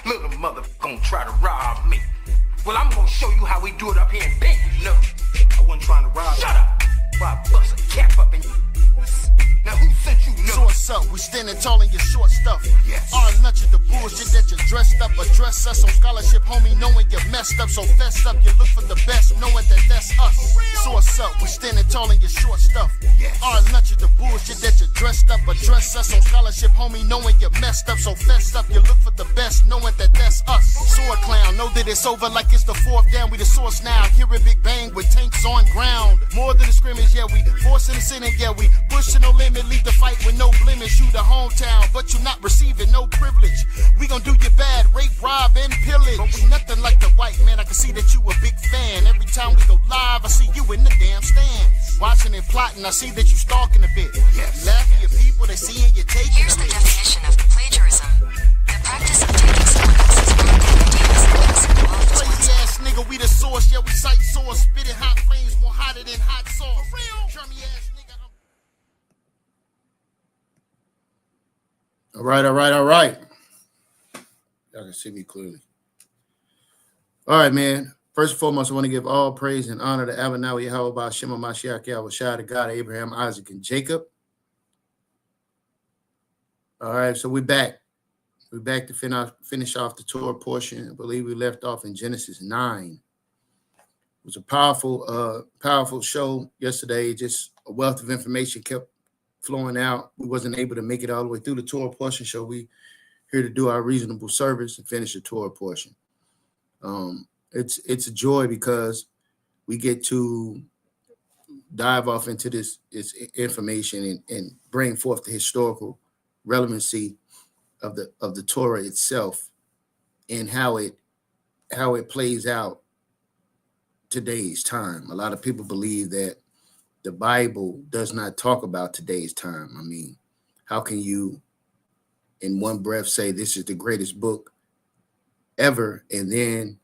Little motherfucker gonna try to rob me. Well, I'm gonna show you how we do it up here in Benton. Look, I wasn't trying to rob. Shut up! Why I bust a cap up in you? Now who sent you? So what's up? We standing tall in your short stuff. Yes. All nuts of the bullshit that you dressed up. Address us on scholarship, homie, knowing you're messed up. So fess up, you look for the best, knowing that that's us. So what's up? We standing tall in your short stuff. Yes. All nuts of the bullshit that you dressed up. Address us on scholarship, homie, knowing you're messed up. So fess up, you look for the best, knowing that that's us. Sword clown, know that it's over like it's the fourth down. We the source now. Hear a big bang with tanks on ground. More than the scrimmage, yeah, we forcing the sin, yeah, we pushing no limit. Leave the fight with no blemish. You the hometown, but you not receiving no privilege. We gon' do you bad, rape, rob, and pillage. But we nothing like the white man. I can see that you a big fan. Every time we go live, I see you in the damn stands. Watching and plotting, I see that you stalking a bit. Yes. Laughing at people, they seeing you taking Here's a the bit. definition of plagiarism. The practice of taking someone else's work and ideas and using them all as Crazy one's ass nigga, we the source. Yeah, we cite source. Spitting hot flames more hotter than hot sauce. Drummy ass nigga. All right. Y'all can see me clearly. All right, man. First and foremost, I want to give all praise and honor to Adonai Yahweh Shema Mashiach Yahweh Shai, the God of Abraham, Isaac, and Jacob. All right, so we're back. We're back to finish off the Torah portion. I believe we left off in Genesis 9. It was a powerful show yesterday. Just a wealth of information kept flowing out. We wasn't able to make it all the way through the Torah portion, so we here to do our reasonable service and finish the Torah portion. It's a joy because we get to dive off into this information and bring forth the historical relevancy of the Torah itself and how it plays out today's time. A lot of people believe that the Bible does not talk about today's time. I mean, how can you in one breath say this is the greatest book ever and then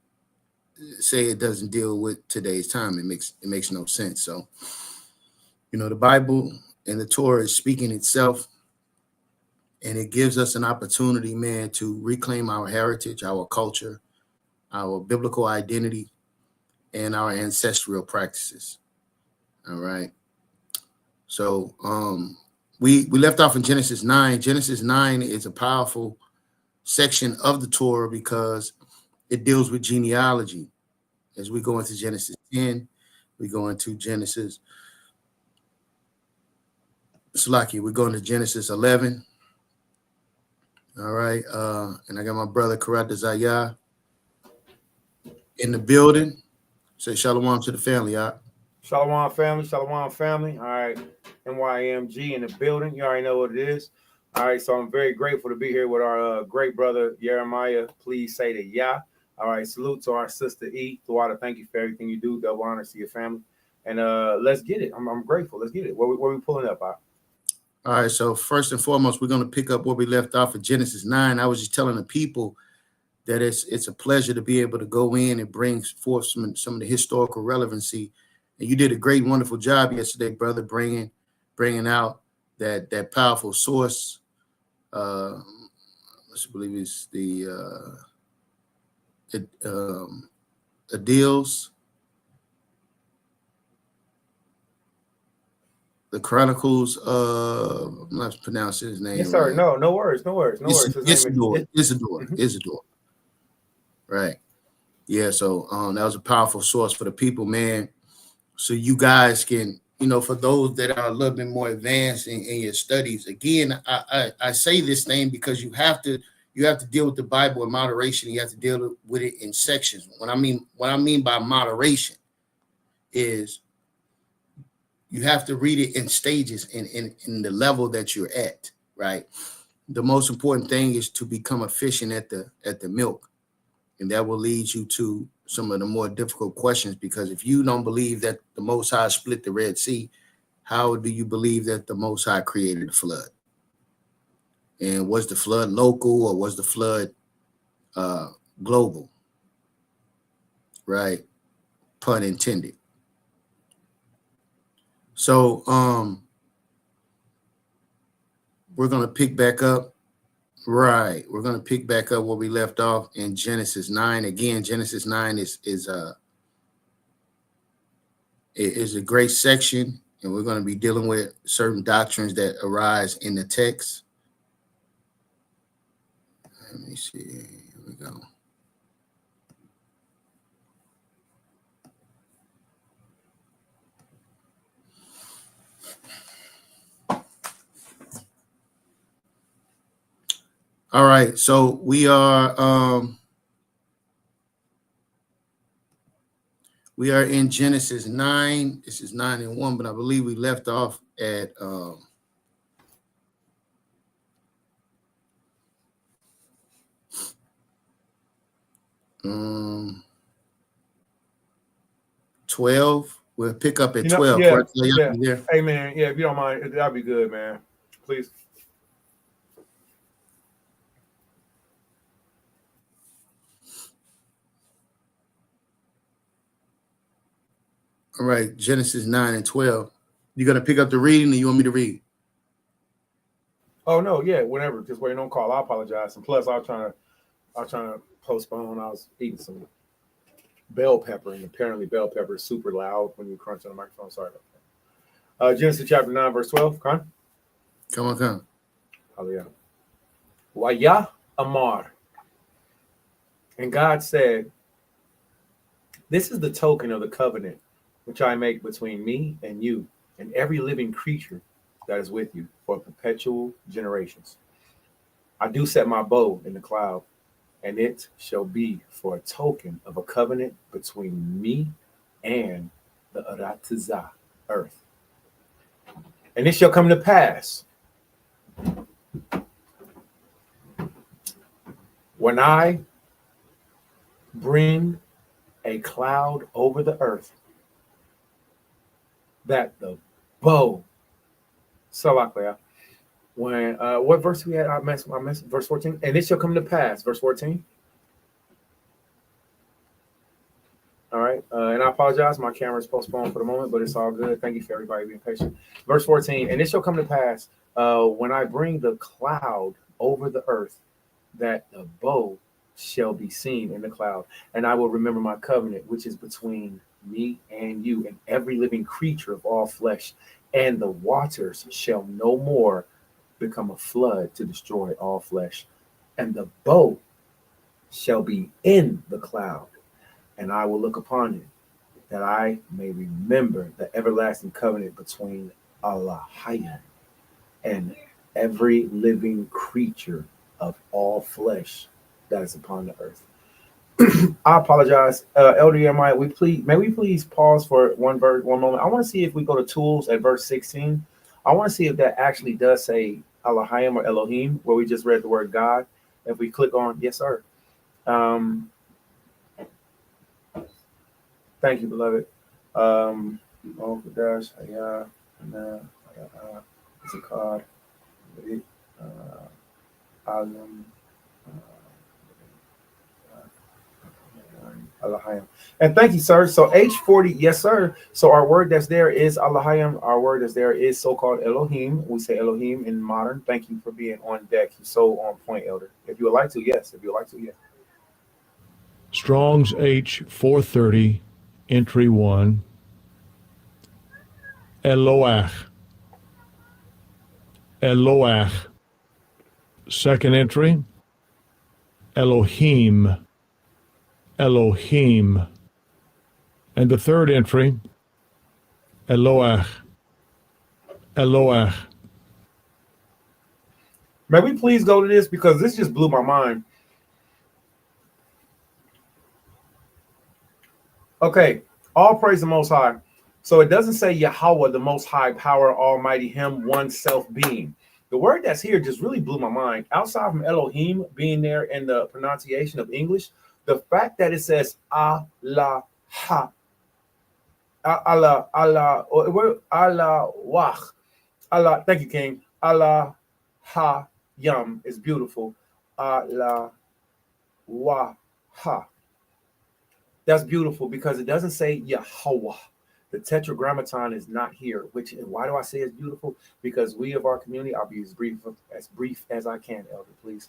say it doesn't deal with today's time? It makes no sense. So, the Bible and the Torah is speaking itself, and it gives us an opportunity, man, to reclaim our heritage, our culture, our biblical identity, and our ancestral practices. All right. So we left off in Genesis 9. Genesis 9 is a powerful section of the Torah because it deals with genealogy. As we go into Genesis 10, we go into Genesis. Slaki, we're going to Genesis 11. All right. And I got my brother Karat Zayah in the building. Say shalom to the family, y'all. Shalom family, shalom family. All right, NYMG in the building. You already know what it is. All right, so I'm very grateful to be here with our great brother YirmeYah. Please say the Yah. All right, salute to our sister E. Thawada, thank you for everything you do. Double honor to your family. And let's get it. I'm grateful. Let's get it. Where we pulling up at? All right, so first and foremost, we're going to pick up where we left off at Genesis 9. I was just telling the people that it's a pleasure to be able to go in and bring forth some of the historical relevancy. And you did a great, wonderful job yesterday, brother, bringing out that powerful source. Let's believe it's the Adil's, the Chronicles. I'm not pronouncing his name. Yes, sir. Right. No worries. Isidore. Right. Yeah. So that was a powerful source for the people, man. So you guys can, for those that are a little bit more advanced in your studies, again, I say this thing because you have to deal with the Bible in moderation. You have to deal with it in sections. What I mean by moderation is you have to read it in stages in the level that you're at, right? The most important thing is to become efficient at the milk, and that will lead you to some of the more difficult questions, because if you don't believe that the Most High split the Red Sea, how do you believe that the Most High created the flood? And was the flood local or was the flood global? Right? Pun intended. So we're going to pick back up. Right. We're going to pick back up where we left off in Genesis 9. Again, Genesis 9 is a great section, and we're going to be dealing with certain doctrines that arise in the text. Let me see. Here we go. All right, so we are in Genesis 9. This is 9:1, but I believe we left off at 12. We'll pick up at 12. Yeah, Right? So yeah. there. Hey, man, yeah, if you don't mind, that'd be good, man. Please. All right, Genesis 9 and 12. You gonna pick up the reading, or you want me to read? Oh no, yeah, whenever. Just waiting on call. I apologize. And plus, I was trying to postpone. I was eating some bell pepper, and apparently bell pepper is super loud when you crunch on the microphone. Sorry about that. Genesis chapter 9, verse 12. Come Come. Hallelujah. YirmeYah Amar. And God said, "This is the token of the covenant which I make between me and you and every living creature that is with you for perpetual generations. I do set my bow in the cloud, and it shall be for a token of a covenant between me and the Aratazah, earth. And it shall come to pass when I bring a cloud over the earth that the bow, Salakaya, when what verse we had? I missed verse 14. And it shall come to pass, verse 14. All right, and I apologize, my camera is postponed for the moment, but it's all good. Thank you for everybody being patient. Verse 14, and it shall come to pass when I bring the cloud over the earth, that the bow shall be seen in the cloud, and I will remember my covenant, which is between me and you and every living creature of all flesh, and the waters shall no more become a flood to destroy all flesh, and the bow shall be in the cloud, and I will look upon it, that I may remember the everlasting covenant between Allah and every living creature of all flesh that is upon the earth." I apologize, Elder YirmeYah. May we please pause for one moment? I want to see if we go to tools at verse 16. I want to see if that actually does say Elohim or Elohim, where we just read the word God. If we click on, yes, sir. Thank you, beloved. And thank you, sir. So H40, yes, sir. So our word that's there is Allahayim. Our word that's there is so-called Elohim. We say Elohim in modern. Thank you for being on deck. You're so on point, Elder. If you would like to, yes. If you would like to, yes. Strong's H430, entry 1. Eloach. Second entry, Elohim. And the third entry, Eloach. May we please go to this, because this just blew my mind. Okay, all praise the Most High. So it doesn't say Yahweh, the Most High Power, Almighty, Him, one self-being. The word that's here just really blew my mind. Outside from Elohim being there in the pronunciation of English, the fact that it says Allah, thank you, King. Allah ha yum is beautiful. Allah wa ha. That's beautiful, because it doesn't say Yahweh. The tetragrammaton is not here. And why do I say it's beautiful? Because we of our community, I'll be as brief as I can, Elder, please.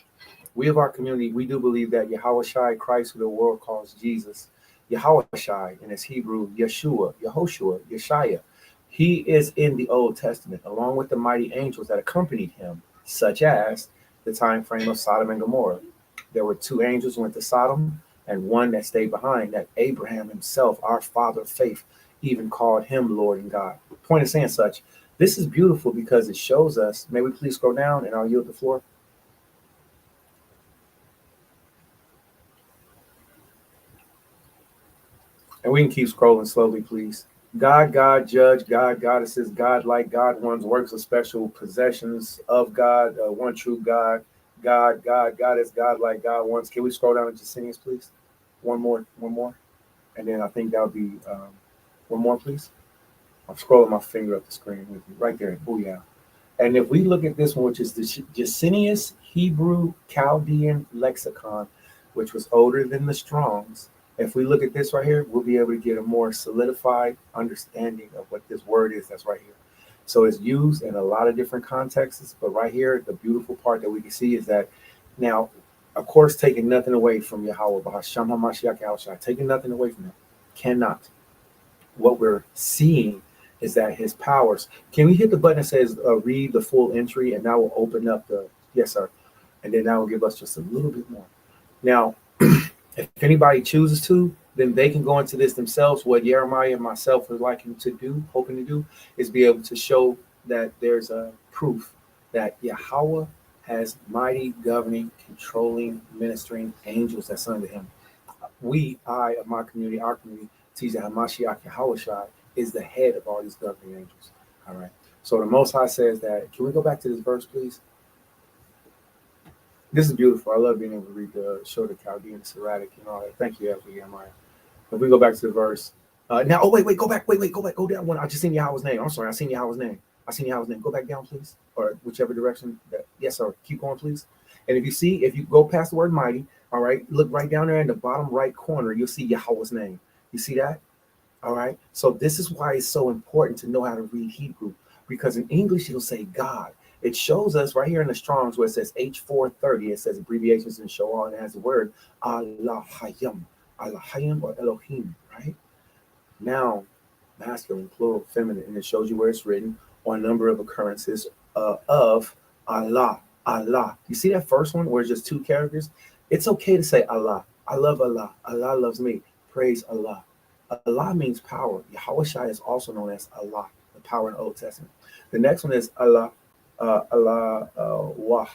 We of our community, we do believe that Yahweh Shai, Christ, who the world calls Jesus, Yahweh Shai, in its Hebrew, Yeshua, Yehoshua, Yeshaya, he is in the Old Testament, along with the mighty angels that accompanied him, such as the time frame of Sodom and Gomorrah. There were 2 angels who went to Sodom and one that stayed behind, that Abraham himself, our father of faith, even called him Lord and God. Point of saying such, this is beautiful because it shows us, may we please scroll down and I'll yield the floor. And we can keep scrolling slowly, please. God, God, judge, God, goddesses, God, like God, one's works of special possessions of God, one true God, God, God, goddess, God, like God, ones. Can we scroll down to Jusinius, please? One more. And then I think that'll be one more, please. I'm scrolling my finger up the screen with you right there. Booyah. And if we look at this one, which is the Jusinius Hebrew Chaldean Lexicon, which was older than the Strong's, if we look at this right here, we'll be able to get a more solidified understanding of what this word is that's right here. So it's used in a lot of different contexts, but right here, the beautiful part that we can see is that now, of course, taking nothing away from Yahweh, B'Hashem HaMashiach Yahushua, taking nothing away from him, cannot. What we're seeing is that his powers. Can we hit the button that says read the full entry, and that will open up the, yes, sir. And then that will give us just a little bit more. Now, if anybody chooses to, then they can go into this themselves. What YirmeYah and myself would like him to do, hoping to do, is be able to show that there's a proof that Yahweh has mighty, governing, controlling, ministering angels that's under him. I of my community, our community, teach that Hamashiach Yahushua is the head of all these governing angels. All right. So the Most High says that. Can we go back to this verse, please? This is beautiful. I love being able to read the show the Chaldean Siratic and all that. Thank you, YirmeYah. If we go back to the verse. Now, oh, wait, go back. Go down one. I just seen Yahweh's name. I'm sorry. I seen Yahweh's name. Go back down, please. Or whichever direction. Yes, sir. Keep going, please. And if you go past the word mighty, all right, look right down there in the bottom right corner, you'll see Yahweh's name. You see that? All right. So this is why it's so important to know how to read Hebrew, because in English, it'll say God. It shows us right here in the Strong's where it says H430, it says abbreviations and show all, and it has the word Allahayim or Elohim, right? Now, masculine, plural, feminine, and it shows you where it's written on a number of occurrences of Allah. You see that first one where it's just 2 characters? It's okay to say Allah. I love Allah. Allah loves me. Praise Allah. Allah means power. Yahweh Shai is also known as Allah, the power in the Old Testament. The next one is Allah. Allah. All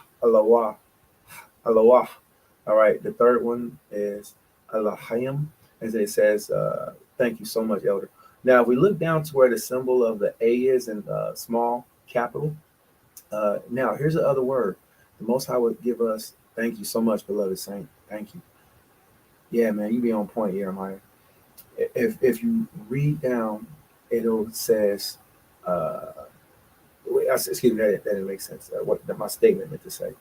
right. The third one is Allahayim, as it says. Thank you so much, Elder. Now, if we look down to where the symbol of the A is in small capital, now here's the other word. The Most High would give us. Thank you so much, beloved saint. Thank you. Yeah, man, you be on point, YirmeYah. If you read down, it'll says. Excuse me, that didn't make sense. What my statement meant to say.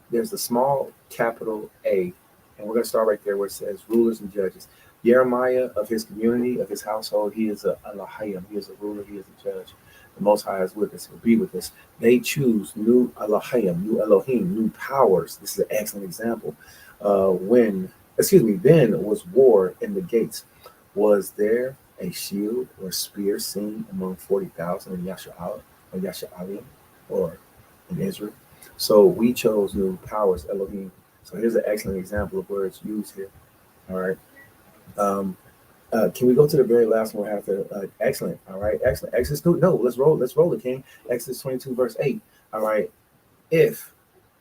There's the small capital A, and we're going to start right there where it says rulers and judges. YirmeYah of his community, of his household, he is a Allahayim, he is a ruler, he is a judge. The Most High is with us, he'll be with us. They choose new Allahayim, new Elohim, new powers. This is an excellent example. Then was war in the gates. Was there a shield or spear seen among 40,000 in Yasha'alim or in Israel? So we chose new powers, Elohim. So here's an excellent example of where it's used here. All right. Can we go to the very last one? Excellent. All right. Excellent. Exodus 2. No, let's roll it, King. Exodus 22, verse 8. All right. If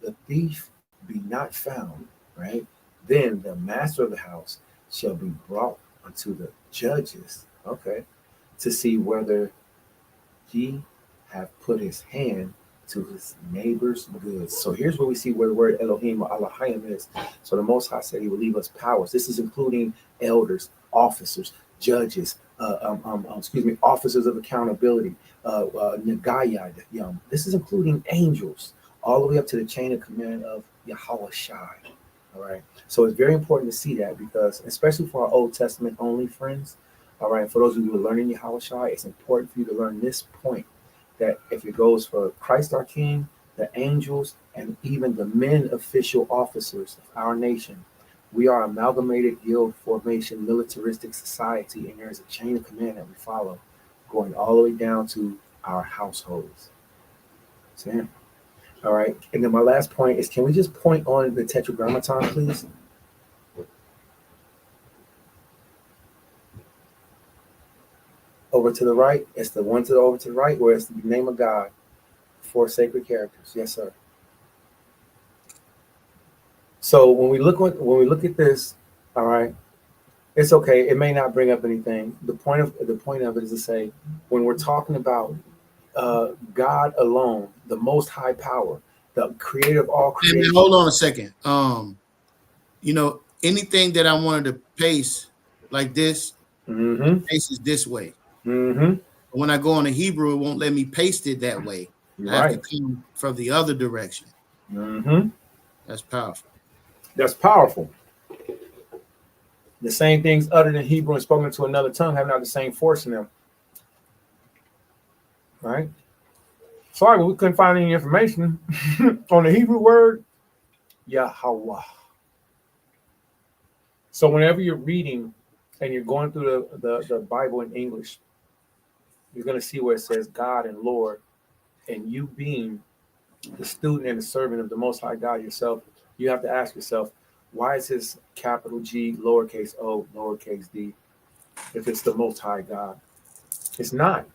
the thief be not found, right, then the master of the house shall be brought unto the judges, okay, to see whether he have put his hand to his neighbor's goods. So here's where we see where the word Elohim or Allahayim is. So the Most High said he will leave us powers. This is including elders, officers, judges, officers of accountability, Nagayad. This is including angels, all the way up to the chain of command of Yahweh Shai. All right. So it's very important to see that, because especially for our Old Testament only friends, All right. For those of you who are learning Yahushua, it's important for you to learn this point, that if it goes for Christ our King, the angels, and even the men official officers of our nation, we are amalgamated guild formation militaristic society, and there is a chain of command that we follow, going all the way down to our households. See? All right. And then my last point is, can we just point on the tetragrammaton, please? Over to the right. It's the one over to the right where it's the name of God, 4 sacred characters. Yes, sir. So when we look at this, all right, it's okay. It may not bring up anything. The point of it is to say, when we're talking about God alone, the most high power, the creator of all Hey, man, creation. hold on a second. You know, anything that I wanted to paste like this, paste is this way. When I go on the Hebrew, it won't let me paste it that way. I have to come from the other direction. That's powerful. That's powerful. The same things uttered in Hebrew and spoken to another tongue have not the same force in them. Right? Sorry, but we couldn't find any information on the Hebrew word Yahweh. So whenever you're reading and you're going through the Bible in English, you're going to see where it says God and Lord, and you being the student and the servant of the Most High God yourself, you have to ask yourself, why is this capital G, lowercase o, lowercase d, if it's the Most High God? It's not.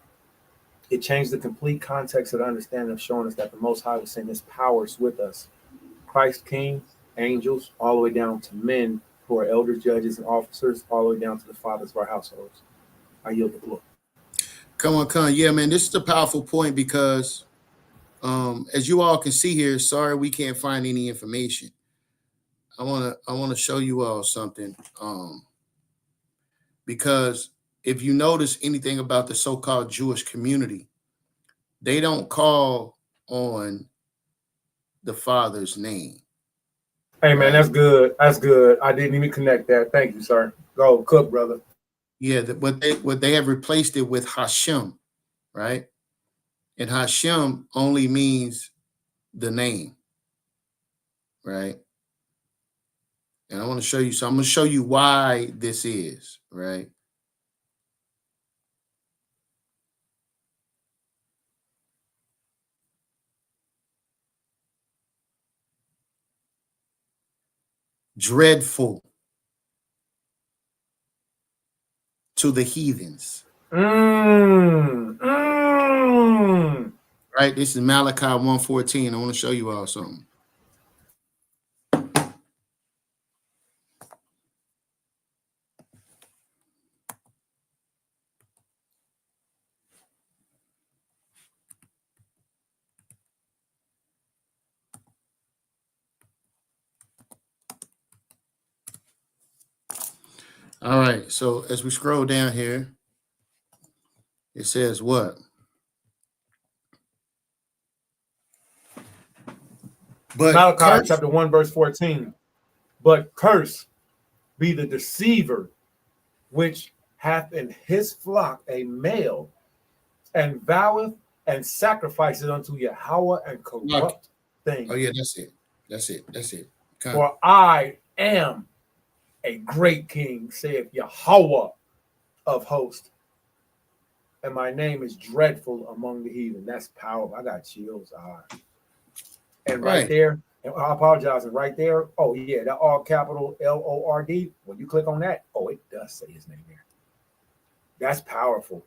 It changed the complete context of the understanding of showing us that the Most High was sending his powers with us. Christ King, angels, all the way down to men who are elders, judges, and officers, all the way down to the fathers of our households. I yield the floor. Come on. Yeah, man, this is a powerful point because as you all can see here, sorry we can't find any information. I wanna show you all something. Because if you notice anything about the so-called Jewish community, they don't call on the Father's name. Hey, man, that's good. That's good. I didn't even connect that. Thank you, sir. Go cook, brother. Yeah, what they have replaced it with Hashem, right? And Hashem only means the name, right? And I want to show you. So I'm going to show you why this is, right? Dreadful to the heathens. Right? This is Malachi 1:14. I want to show you all something. All right. So as we scroll down here, it says what? But Malachi chapter 1, verse 14. But curse be the deceiver which hath in his flock a male, and voweth and sacrifices unto Yahweh and corrupt things. Oh, yeah, that's it. For I am a great king, saith Yahweh of hosts, and my name is dreadful among the heathen. That's powerful. I got chills. And right there, and I apologize, and right there, oh yeah, that all capital Lord. When you click on that, oh, it does say his name there. That's powerful.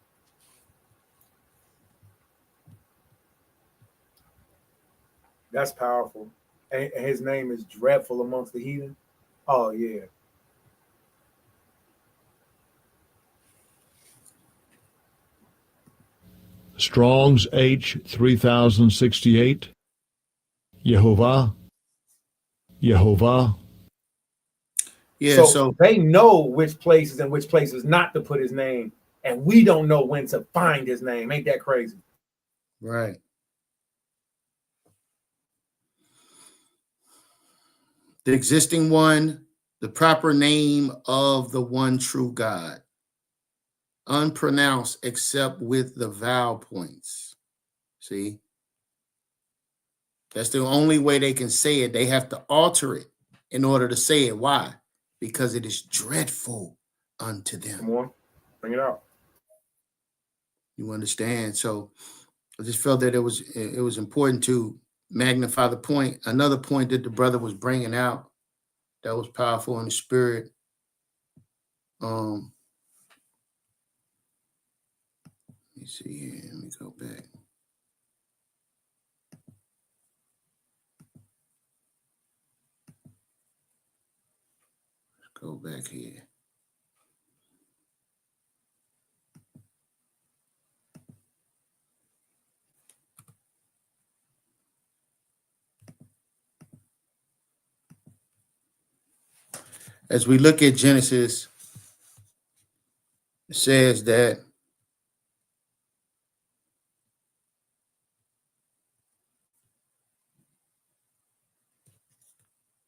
That's powerful. And his name is dreadful amongst the heathen. Oh yeah. Strong's H 3068. Yehovah. Yeah, so they know which places and which places not to put his name, and we don't know when to find his name. Ain't that crazy? Right. The existing one, the proper name of the one true God. unpronounced except with the vowel points. See? That's the only way they can say it. They have to alter it in order to say it. Why? Because it is dreadful unto them. Come on, bring it out. You understand? So I just felt that it was important to magnify the point. Another point that the brother was bringing out that was powerful in the spirit. Let me see here. Let me go back. Let's go back here. As we look at Genesis, it says that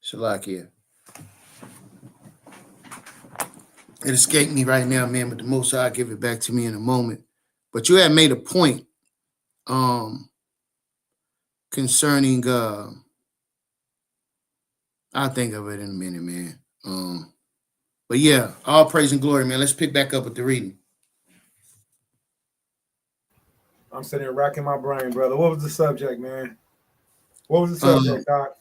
Shalakia. It escaped me right now, man, but the Most High, I'll give it back to me in a moment. But you had made a point concerning I'll think of it in a minute, man. But yeah, all praise and glory, man. Let's pick back up with the reading. I'm sitting here racking my brain, brother. What was the subject, man? What was the subject, Doc?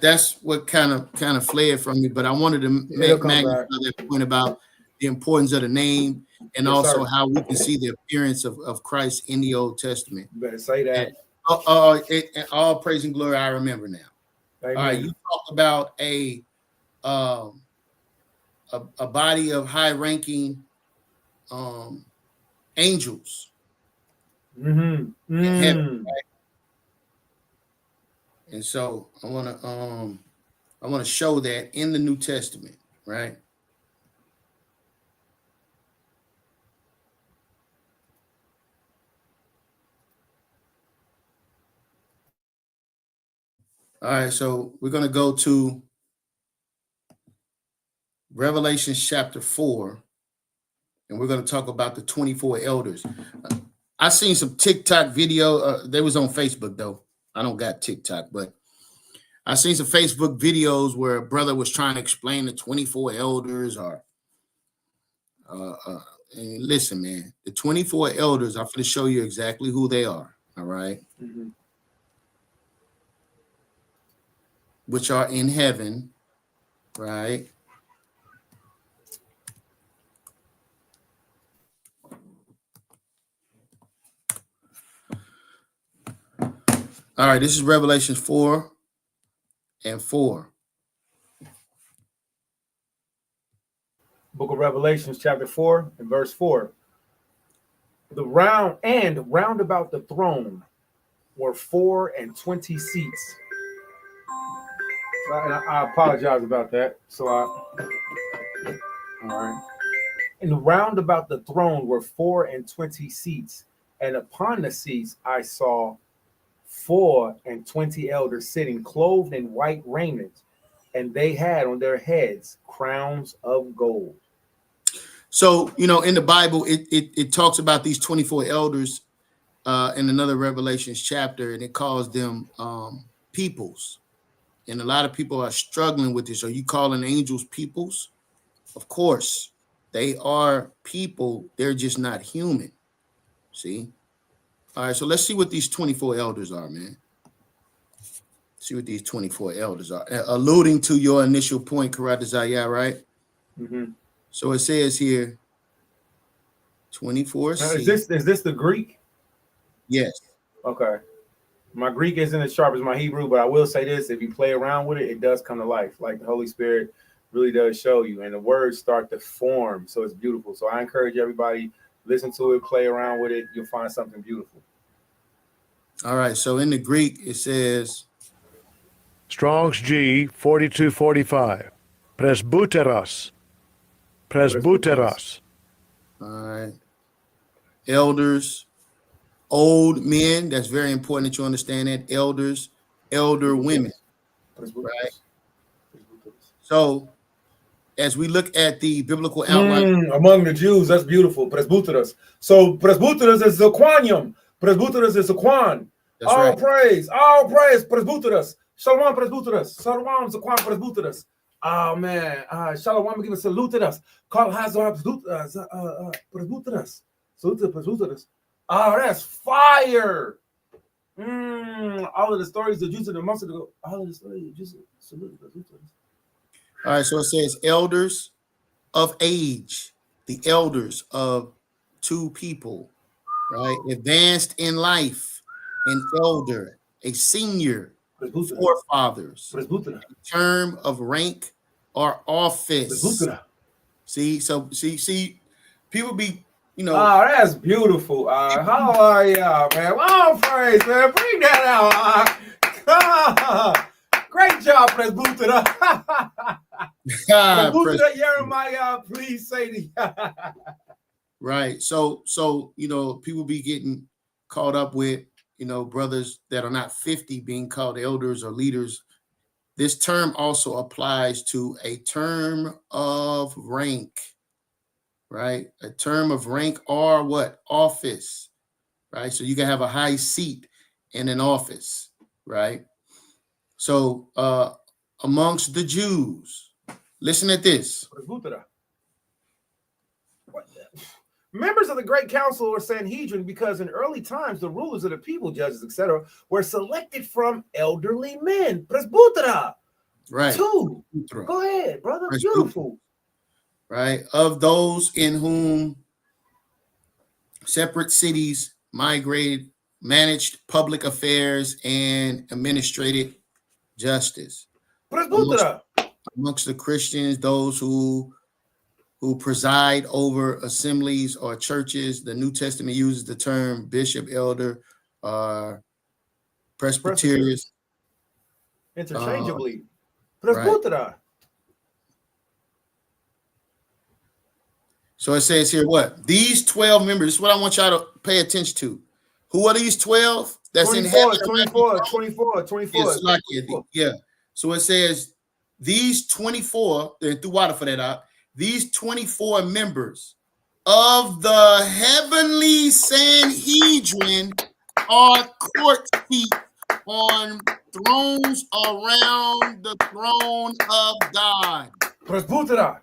That's what kind of flared from me, but I wanted to magnify that point about the importance of the name and also how we can see the appearance of Christ in the Old Testament. You better say that. All praise and glory, I remember now. Amen. All right, you talked about a body of high-ranking angels. In heaven, right? And so I want to show that in the New Testament, right? All right, so we're going to go to Revelation chapter 4, and we're going to talk about the 24 elders. I seen some TikTok video. They was on Facebook, though. I don't got TikTok, but I seen some Facebook videos where a brother was trying to explain the 24 elders or and listen, man, the 24 elders, I'm going to show you exactly who they are, all right? Mm-hmm. Which are in heaven, right? All right, this is Revelation 4 and 4. Book of Revelations, chapter 4 and verse 4. Round about the throne were 24 seats. I apologize about that. All right. And round about the throne were 24 seats, and upon the seats I saw 24 elders sitting, clothed in white raiment, and they had on their heads crowns of gold. So, in the Bible, it talks about these 24 elders in another Revelations chapter, and it calls them peoples. And a lot of people are struggling with this. Are you calling angels peoples? Of course, they are people. They're just not human. See? All right, so let's see what these 24 elders are, man. See what these 24 elders are. Alluding to your initial point, Karatazaya, right? Mm-hmm. So it says here, 24 seats. Is this the Greek? Yes. Okay. My Greek isn't as sharp as my Hebrew, but I will say this: if you play around with it, it does come to life. Like the Holy Spirit really does show you, and the words start to form. So it's beautiful. So I encourage everybody, listen to it, play around with it. You'll find something beautiful. All right. So in the Greek, it says Strong's G 4245. Presbyteros. Presbyteros. All right. Elders, old men. That's very important that you understand that. Elders, elder women. Right. So as we look at the biblical outline, Among the Jews, that's beautiful. Presbyteros. So presbyteros is Zaquanium. Presbyteros is Zaquan. that's All right. praise, presbyteros. Shalom, presbyteros. Shalom, Zaquan, presbyteros. Oh man, Shalom, give a salute to us. Call Hazar presbyteros. Salute to presbyteros. Oh, that's fire. All of the stories of Jews in the months ago. All of the stories of Jews. Salute to presbyteros. All right, so it says elders of age, the elders of two people, right? Advanced in life, an elder, a senior, forefathers, term of rank or office. See, people be, Oh, that's beautiful. How are y'all, man? Well, praise, man. Bring that out. Great job, Presbyter. Presbyter YirmeYah, please say the right. So people be getting caught up with brothers that are not 50 being called elders or leaders. This term also applies to a term of rank, right? A term of rank or what? Office, right? So you can have a high seat in an office, right? So amongst the Jews, listen at this. Members of the Great Council or Sanhedrin, because in early times the rulers of the people, judges, etc., were selected from elderly men. Presbytera. Right. Two. Go ahead, brother. Beautiful. Right. Of those in whom separate cities migrated, managed public affairs, and administrated justice. Amongst the Christians, those who preside over assemblies or churches, the New Testament uses the term bishop, elder, presbyterians. Interchangeably. Right. So it says here what? These 12 members, this is what I want y'all to pay attention to. Who are these 12? That's 24, in heaven. 24. Yeah. So it says these 24, and threw water for that out. These 24 members of the heavenly Sanhedrin are court seats on thrones around the throne of God. Presbytera.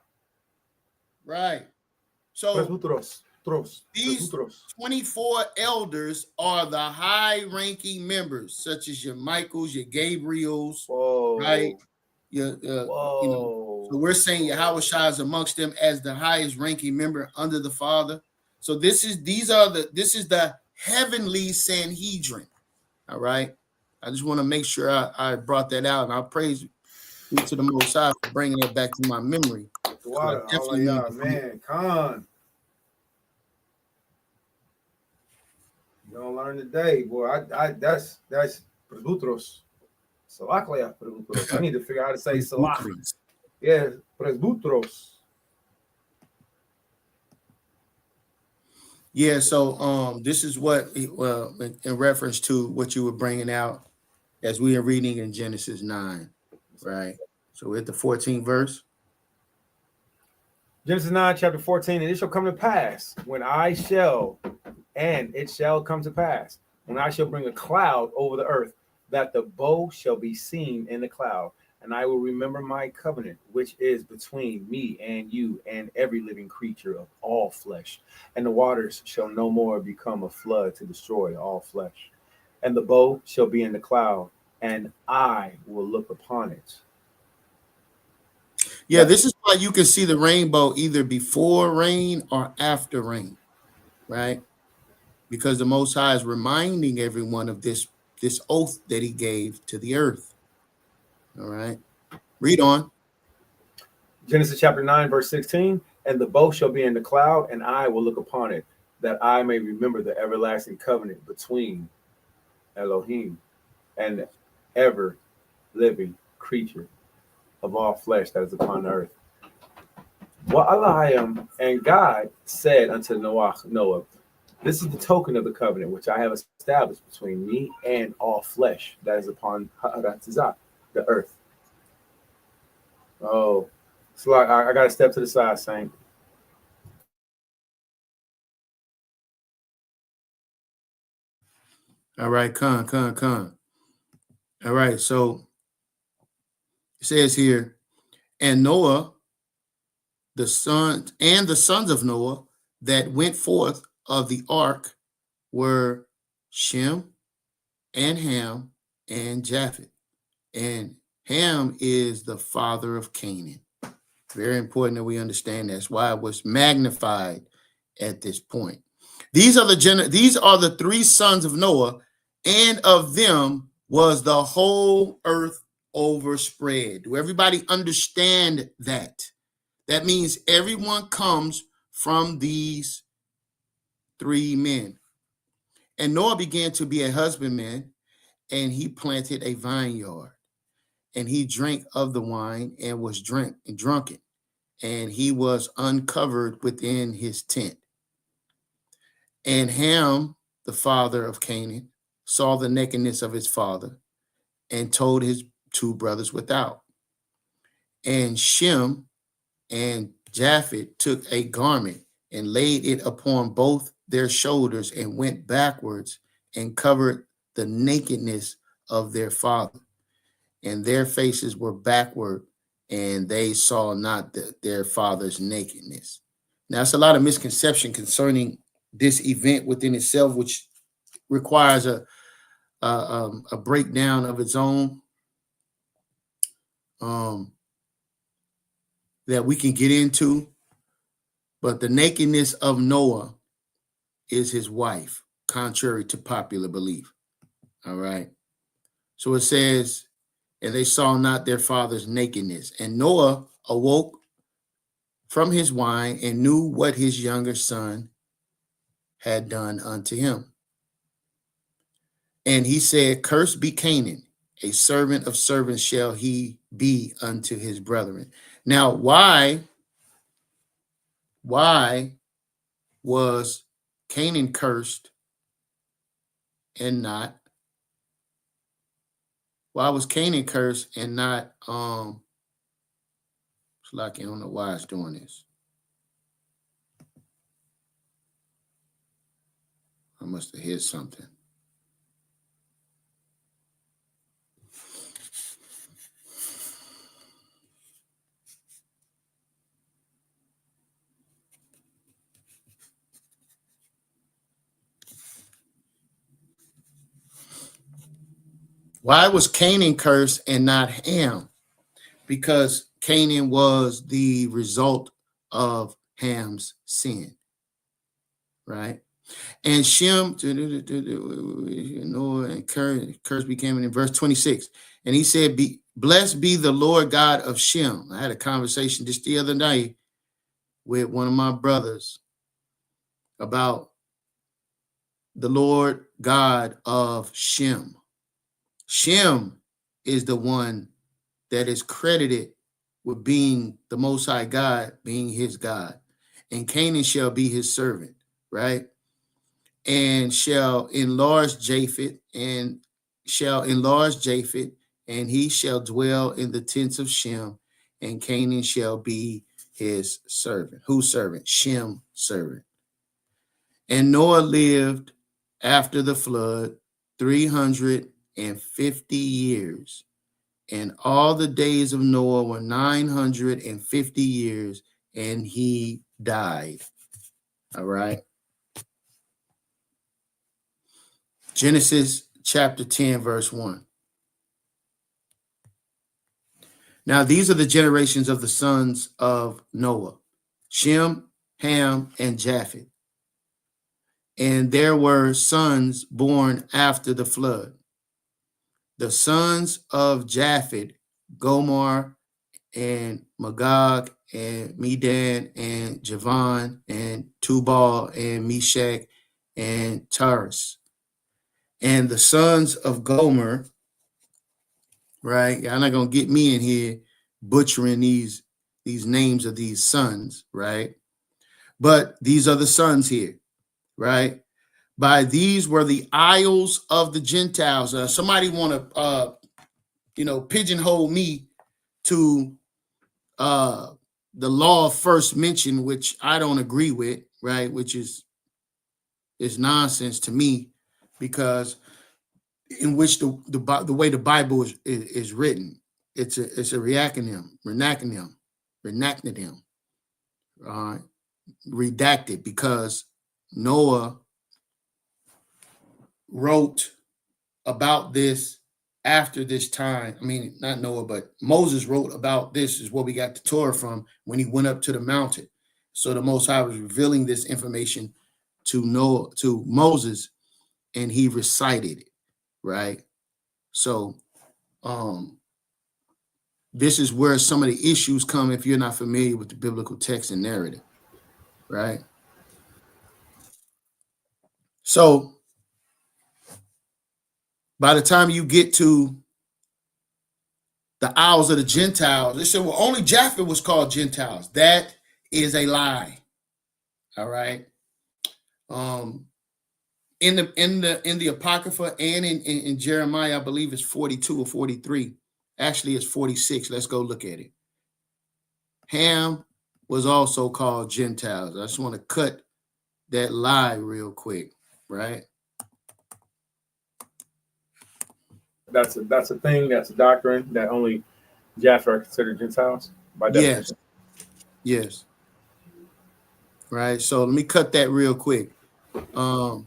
Right. So these 24 elders are the high-ranking members, such as your Michaels, your Gabriels, right? So we're saying Yahushua is amongst them as the highest-ranking member under the Father. So this is the heavenly Sanhedrin. All right. I just want to make sure I brought that out, and I praise you to the Most High for bringing it back to my memory. Man, Khan. You don't learn today, boy. That's presbyteros. Salaklia presbyteros. I need to figure out how to say salak. Yeah, presbyteros. Yeah, so this is what in reference to what you were bringing out as we are reading in Genesis 9, right? So we're at the 14th verse. Genesis 9, chapter 14, and it shall come to pass when it shall come to pass when I shall bring a cloud over the earth, that the bow shall be seen in the cloud, and I will remember my covenant, which is between me and you and every living creature of all flesh. And the waters shall no more become a flood to destroy all flesh. And the bow shall be in the cloud, and I will look upon it. Yeah, this is why you can see the rainbow either before rain or after rain, right? Because the Most High is reminding everyone of this oath that he gave to the earth. All right. Read on. Genesis chapter 9, verse 16. And the bow shall be in the cloud, and I will look upon it, that I may remember the everlasting covenant between Elohim and ever living creature of all flesh that is upon the earth. And God said unto Noah, this is the token of the covenant which I have established between me and all flesh that is upon the earth. Oh, It's like I got to step to the side, Saint. All right, con. All right, so it says here, and Noah, the sons of Noah that went forth of the ark were Shem and Ham and Japheth. And Ham is the father of Canaan. Very important that we understand that's why it was magnified at this point. These are the three sons of Noah, and of them was the whole earth overspread. Do everybody understand that? That means everyone comes from these three men. And Noah began to be a husbandman, and he planted a vineyard, and he drank of the wine and was drunken, and he was uncovered within his tent. And Ham, the father of Canaan, saw the nakedness of his father and told his two brothers without. And Shem and Japheth took a garment and laid it upon both their shoulders and went backwards and covered the nakedness of their father. And their faces were backward, and they saw not their father's nakedness. Now, it's a lot of misconception concerning this event within itself, which requires a breakdown of its own that we can get into. But the nakedness of Noah is his wife, contrary to popular belief. All right. So it says, and they saw not their father's nakedness. And Noah awoke from his wine and knew what his younger son had done unto him. And he said, Cursed be Canaan, a servant of servants shall he be unto his brethren. Now, why was Canaan cursed and not? Why was Canaan cursed and not it's like I don't know why it's doing this. I must have hit something. Why was Canaan cursed and not Ham? Because Canaan was the result of Ham's sin, right? And Shem, Noah, and curse became in verse 26. And he said, Blessed be the Lord God of Shem. I had a conversation just the other night with one of my brothers about the Lord God of Shem. Shem is the one that is credited with being the Most High God, being his God. And Canaan shall be his servant, right? And shall enlarge Japheth, and he shall dwell in the tents of Shem, and Canaan shall be his servant. Whose servant? Shem's servant. And Noah lived after the flood 350 years. And all the days of Noah were 950 years, and he died. All right. Genesis chapter 10, verse 1. Now, these are the generations of the sons of Noah, Shem, Ham, and Japheth. And there were sons born after the flood. The sons of Japheth, Gomer, and Magog, and Medan, and Javan, and Tubal, and Meshach, and Taurus. And the sons of Gomer, right? Y'all not gonna get me in here butchering these names of these sons, right? But these are the sons here, right? By these were the isles of the Gentiles. Somebody want to, pigeonhole me to the law of first mention, which I don't agree with, right? Which is nonsense to me, because in which the way the Bible is written, it's a renacronym, redacted, because Noah wrote about this after this time. I mean, not Noah, but Moses wrote about this, is where we got the Torah from, when he went up to the mountain. So the Most High was revealing this information to Moses, and he recited it, right? So this is where some of the issues come if you're not familiar with the biblical text and narrative, right? So by the time you get to the Isles of the Gentiles, they said, well, only Japheth was called Gentiles. That is a lie. All right. In the Apocrypha and in Jeremiah, I believe it's 42 or 43. Actually, it's 46. Let's go look at it. Ham was also called Gentiles. I just want to cut that lie real quick, right? That's a thing. That's a doctrine that only Japheth are considered Gentiles by definition. Yes. Right. So let me cut that real quick. I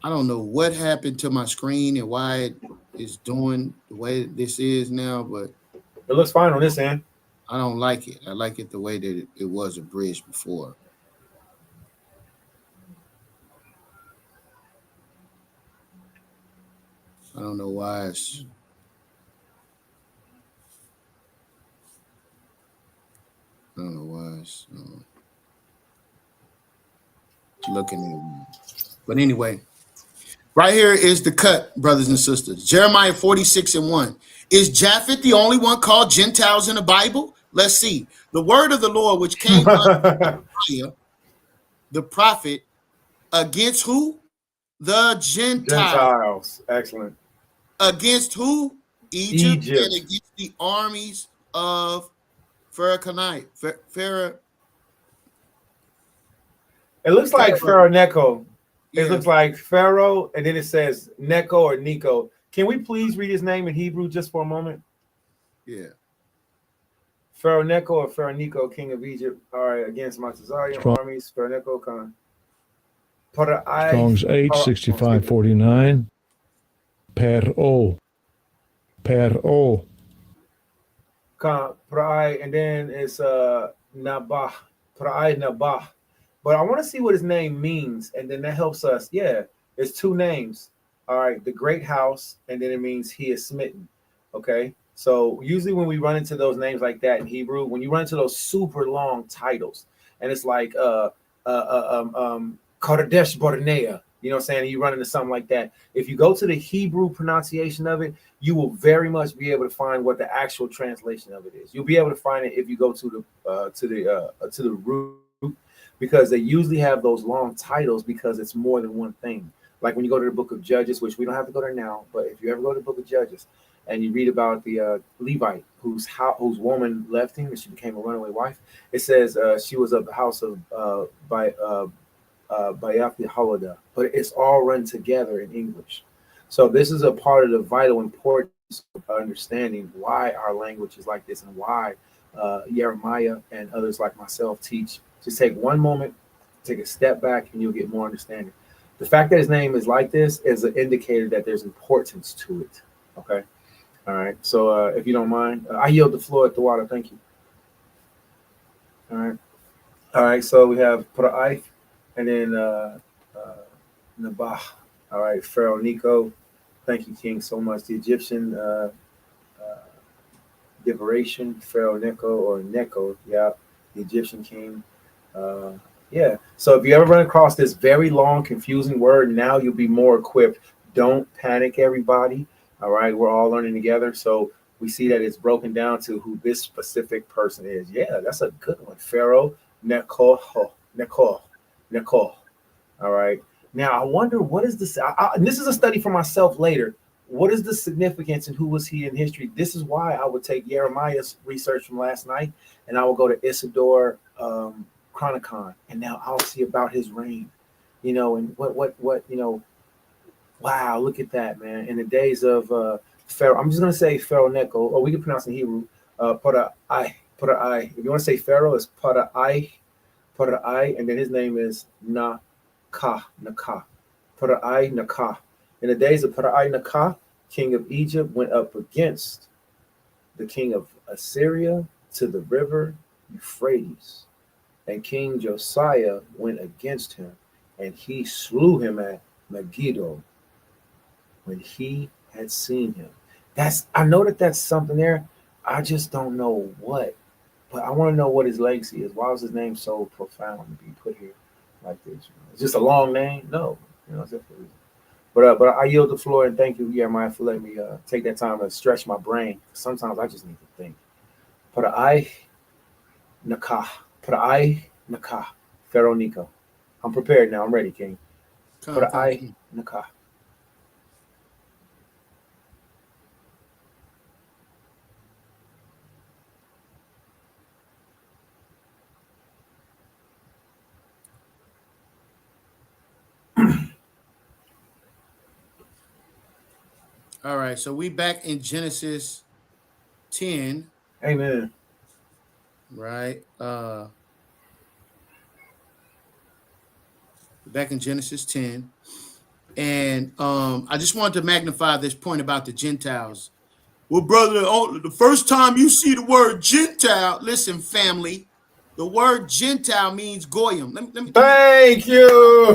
don't know what happened to my screen and why it is doing the way this is now, but It looks fine on this end. I don't like it. I like it the way that it was abridged before. I don't know why it's. I don't know why it's looking at it. But anyway, right here is the cut, brothers and sisters. Jeremiah 46:1. Is Japheth the only one called Gentiles in the Bible? Let's see. The word of the Lord, which came unto the prophet, against who? The Gentiles. Excellent. Against who? Egypt. And against the armies of Pharaoh. It looks like Pharaoh Necho. It looks like Pharaoh, and then it says Necho or Nico. Can we please read his name in Hebrew just for a moment? Yeah. Pharaoh Necho or Pharaoh Nico, king of Egypt. All right, against Montezarian armies. Pharaoh Necho, Strong's 86549. Per-o. And then it's Nabah. Prai Nabah. But I want to see what his name means, and then that helps us. Yeah, it's two names. All right, the great house, and then it means he is smitten. Okay, so usually when we run into those names like that in Hebrew, when you run into those super long titles, and it's like Kodesh Barnea, you know what I'm saying? You run into something like that. If you go to the Hebrew pronunciation of it, you will very much be able to find what the actual translation of it is. You'll be able to find it if you go to the root, because they usually have those long titles because it's more than one thing. Like when you go to the book of Judges, which we don't have to go there now, but if you ever go to the book of Judges and you read about the Levite whose woman left him and she became a runaway wife, it says she was of the house of Bayafi Holodah, but it's all run together in English. So this is a part of the vital importance of understanding why our language is like this and why YirmeYah and others like myself teach. Just take one moment, take a step back, and you'll get more understanding. The fact that his name is like this is an indicator that there's importance to it. Okay. All right. So if you don't mind, I yield the floor at the water. Thank you. All right. All right. So we have Pra'ai and then Nabah. All right. Pharaoh Nico. Thank you, King, so much. The Egyptian liberation, Pharaoh Necho or Necho. Yeah. The Egyptian king. Yeah. So if you ever run across this very long, confusing word, now you'll be more equipped. Don't panic, everybody. All right. We're all learning together. So we see that it's broken down to who this specific person is. Yeah, that's a good one. Pharaoh Necho. All right. Now I wonder what is this? And this is a study for myself later. what is the significance and who was he in history? This is why I would take YirmeYah's research from last night, and I will go to Isidore Chronicon, and now I'll see about his reign. And what wow, look at that, man. In the days of Pharaoh, I'm just gonna say Pharaoh Necho, or we can pronounce it in Hebrew, Para'ai. If you want to say Pharaoh, it's Para'ai, and then his name is Nakah. Para'ai Nakah. In the days of Para'ai Nakah, king of Egypt went up against the king of Assyria to the river Euphrates, and King Josiah went against him, and he slew him at Megiddo when he had seen him. I know that's something there. I just don't know what. But I want to know what his legacy is. Why was his name so profound to be put here like this? It's just a long name? No. It's a reason. But I yield the floor, and thank you, YirmeYah, for letting me take that time to stretch my brain. Sometimes I just need to think. Para'ai Nakah. Pharaoh Necho. I'm prepared now. I'm ready, King. Para'ai Nakah. All right, so we back in Genesis 10. Amen. Right. Back in Genesis 10. And I just wanted to magnify this point about the Gentiles. Well, brother, the first time you see the word Gentile, listen, family, the word Gentile means Goyim. Thank you.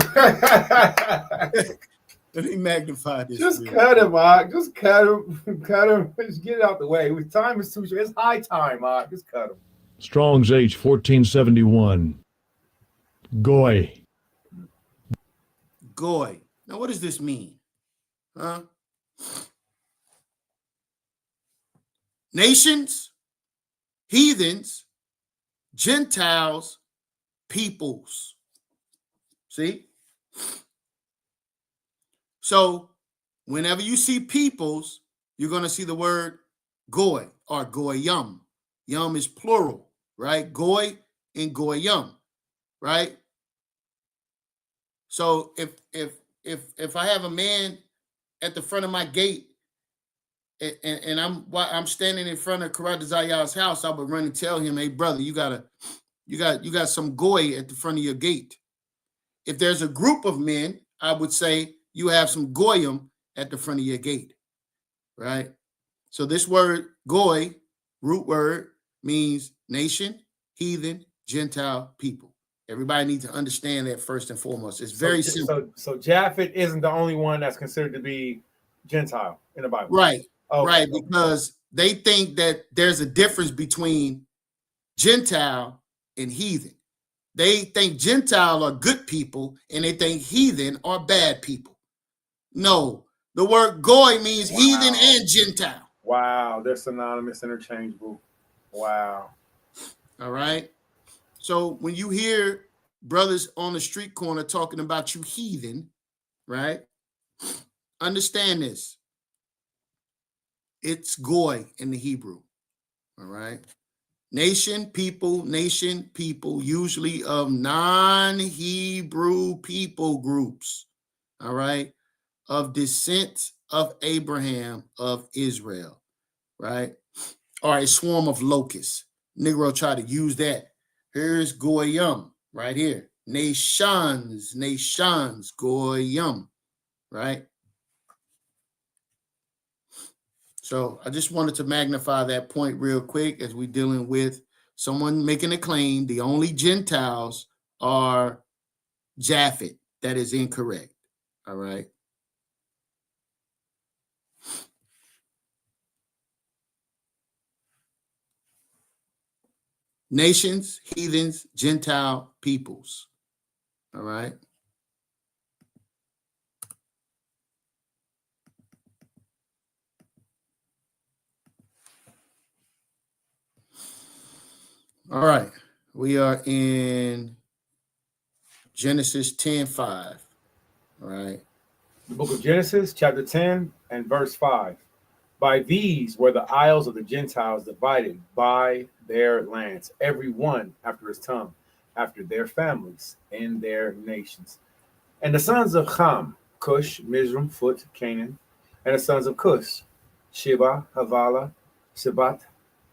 Let me magnify this. Just cut him, Mark. Just cut him. Cut him. Just get it out the way. Time is too short. It's high time, Mark. Just cut him. Strong's H 1471. Goy. Goy. Now, what does this mean? Huh? Nations, heathens, Gentiles, peoples. See? So, whenever you see peoples, you're going to see the word goy or goyim. Yum is plural, right? Goy and goyim, right? So, if I have a man at the front of my gate and I'm standing in front of Karat Zaya's house, I would run and tell him, "Hey, brother, you got some goy at the front of your gate." If there's a group of men, I would say you have some goyim at the front of your gate, right? So this word goy, root word, means nation, heathen, Gentile, people. Everybody needs to understand that first and foremost. It's very simple. So Japhet isn't the only one that's considered to be Gentile in the Bible. Right. Okay. Right. Because they think that there's a difference between Gentile and heathen. They think Gentile are good people and they think heathen are bad people. No, the word goy means heathen and Gentile. Wow, they're synonymous, interchangeable. Wow. All right. So when you hear brothers on the street corner talking about you heathen, right? Understand this. It's goy in the Hebrew. All right. Nation, people, usually of non-Hebrew people groups. All right. Of descent of Abraham of Israel. Right. Or a swarm of locusts. Negro try to use that. Here's goyim right here. Nations, goyim. Right. So I just wanted to magnify that point real quick as we're dealing with someone making a claim the only Gentiles are Japhet. That is incorrect. All right. Nations, heathens, Gentile peoples. All right. All right. We are in Genesis 10:5. All right. The book of Genesis, chapter 10 and verse 5. By these were the isles of the Gentiles divided by their lands, every one after his tongue, after their families and their nations. And the sons of Ham, Cush, Mizraim, Phut, Canaan, and the sons of Cush, Sheba, Havilah, Shabbat,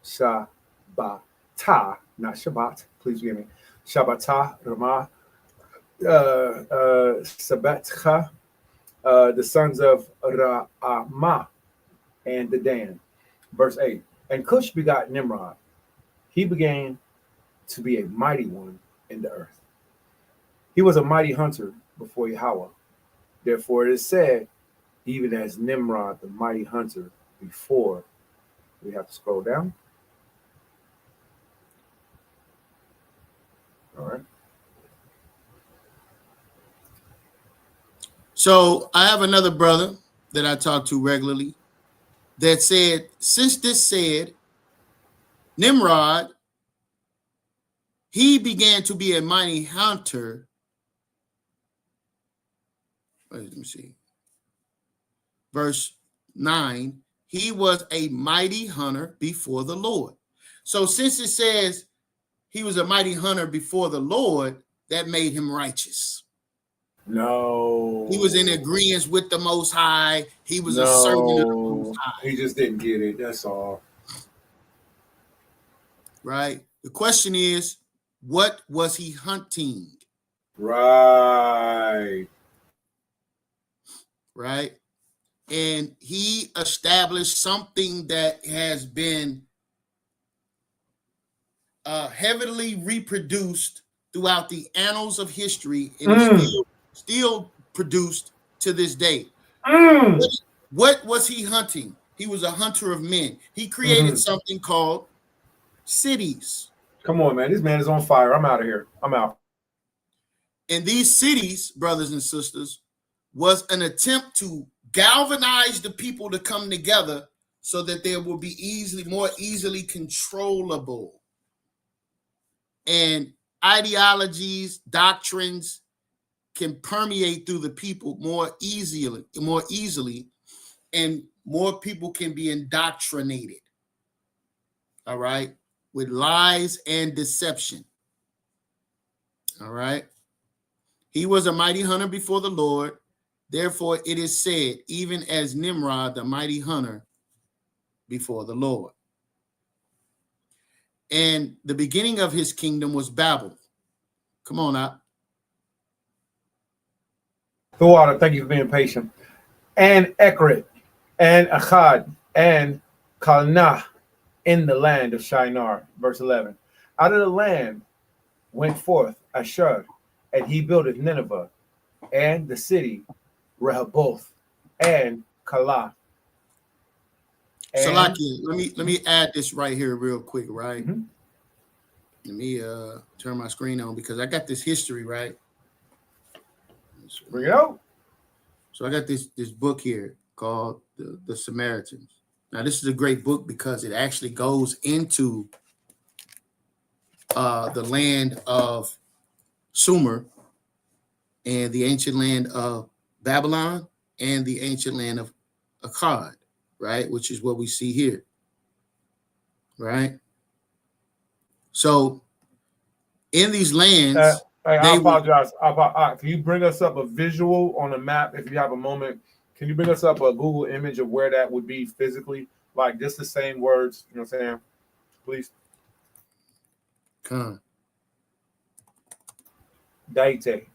Shabbatah, not Shabbat, please forgive me, Shabbatah, Ramah, Sabbatcha, the sons of Ramah, and Dedan. Verse 8. And Cush begot Nimrod. He began to be a mighty one in the earth. He was a mighty hunter before Yahweh. Therefore it is said, even as Nimrod, the mighty hunter before. We have to scroll down. All right. So I have another brother that I talk to regularly that said, since this said, Nimrod, he began to be a mighty hunter. Let me see. Verse 9, he was a mighty hunter before the Lord. So since it says he was a mighty hunter before the Lord, that made him righteous. No. He was in agreement with the Most High. He was a servant of the Most High. He just didn't get it. That's all. Right? The question is, what was he hunting? Right. Right? And he established something that has been heavily reproduced throughout the annals of history and is still produced to this day. What was he hunting? He was a hunter of men. He created something called cities. Come on, man. This man is on fire. I'm out of here. I'm out. And these cities, brothers and sisters, was an attempt to galvanize the people to come together so that they will be more easily controllable. And ideologies, doctrines can permeate through the people more easily, and more people can be indoctrinated. All right, with lies and deception. All right. He was a mighty hunter before the Lord. Therefore, it is said, even as Nimrod, the mighty hunter before the Lord. And the beginning of his kingdom was Babel. Come on out. The water, thank you for being patient. And Ekrit, and Achad, and Kalnah in the land of Shinar. Verse 11. Out of the land went forth Ashur, and he builded Nineveh, and the city Rehoboth, and Calah. Salaki, let me add this right here real quick, right? Let me turn my screen on because I got this history, right? Bring it out. So I got this book here called the Samaritans. Now this is a great book because it actually goes into the land of Sumer and the ancient land of Babylon and the ancient land of Akkad, right? Which is what we see here, right? So in these lands, I apologize. Can you bring us up a visual on a map if you have a moment? Can you bring us up a Google image of where that would be physically? Like just the same words, you know what I'm saying? Please. Come. Daite.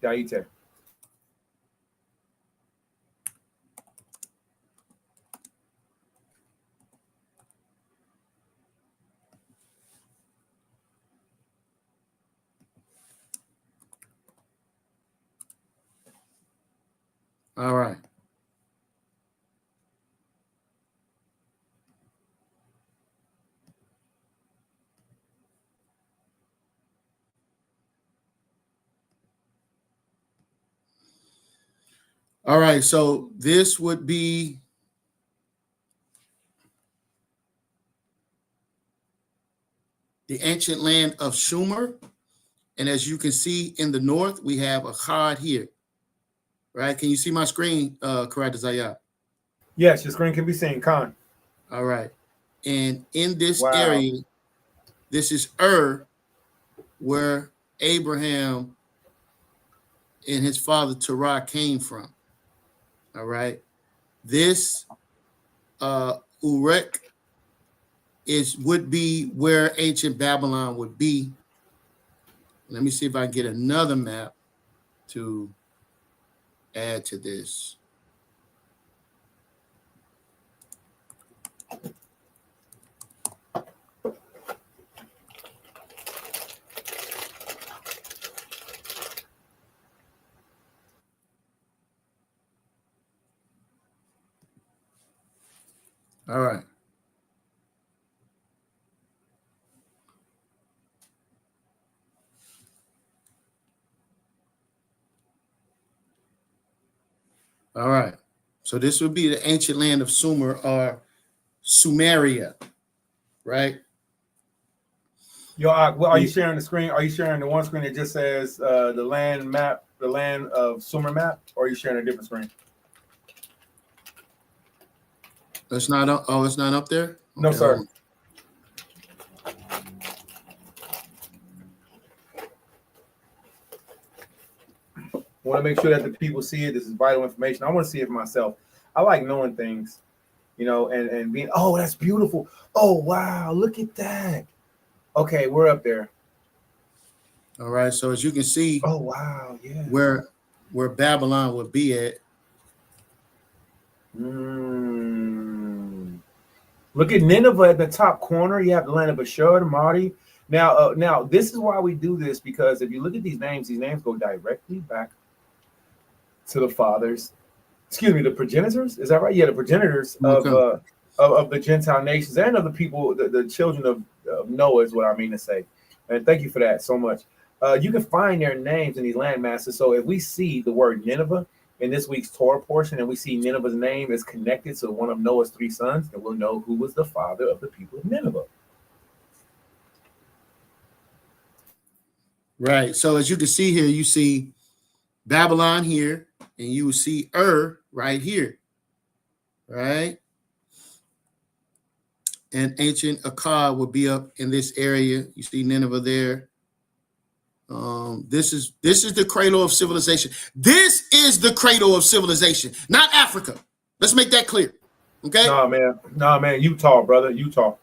All right. All right, so this would be the ancient land of Sumer. And as you can see in the north, we have Akkad here. right? Can you see my screen, Karate Zayah? Yes, your screen can be seen, Khan. All right. And in this Wow. area, this is where Abraham and his father Terah came from. All right. This Uruk would be where ancient Babylon would be. Let me see if I can get another map to add to this. All right. All right. So this would be the ancient land of Sumer or Sumeria, right? Yo, are you sharing the screen? Are you sharing the one screen that just says the land map, the land of Sumer map, or are you sharing a different screen? It's not up. Oh, it's not up there? No, Okay, sir. I want to make sure that the people see it. This is vital information. I want to see it for myself. I like knowing things, you know, and being, oh, that's beautiful. Oh, wow, look at that. Okay, we're up there. All right. So as you can see, oh wow, yeah, where Babylon would be at. Look at Nineveh at the top corner. You have the land of Ashur, the Mahdi. Now this is why we do this, because if you look at these names go directly back to the fathers. Excuse me, the progenitors. Is that right? Yeah, the progenitors of the Gentile nations and of the people, the children of Noah is what I mean to say. And thank you for that so much. You can find their names in these landmasses. So if we see the word Nineveh in this week's Torah portion, and we see Nineveh's name is connected to one of Noah's 3 sons, then we'll know who was the father of the people of Nineveh. Right. So as you can see here, you see Babylon here, and you will see right here. Right. And ancient Akkad will be up in this area. You see Nineveh there. This is the cradle of civilization. This is the cradle of civilization, not Africa. Let's make that clear. Okay. Nah, man. Utah, brother. Utah.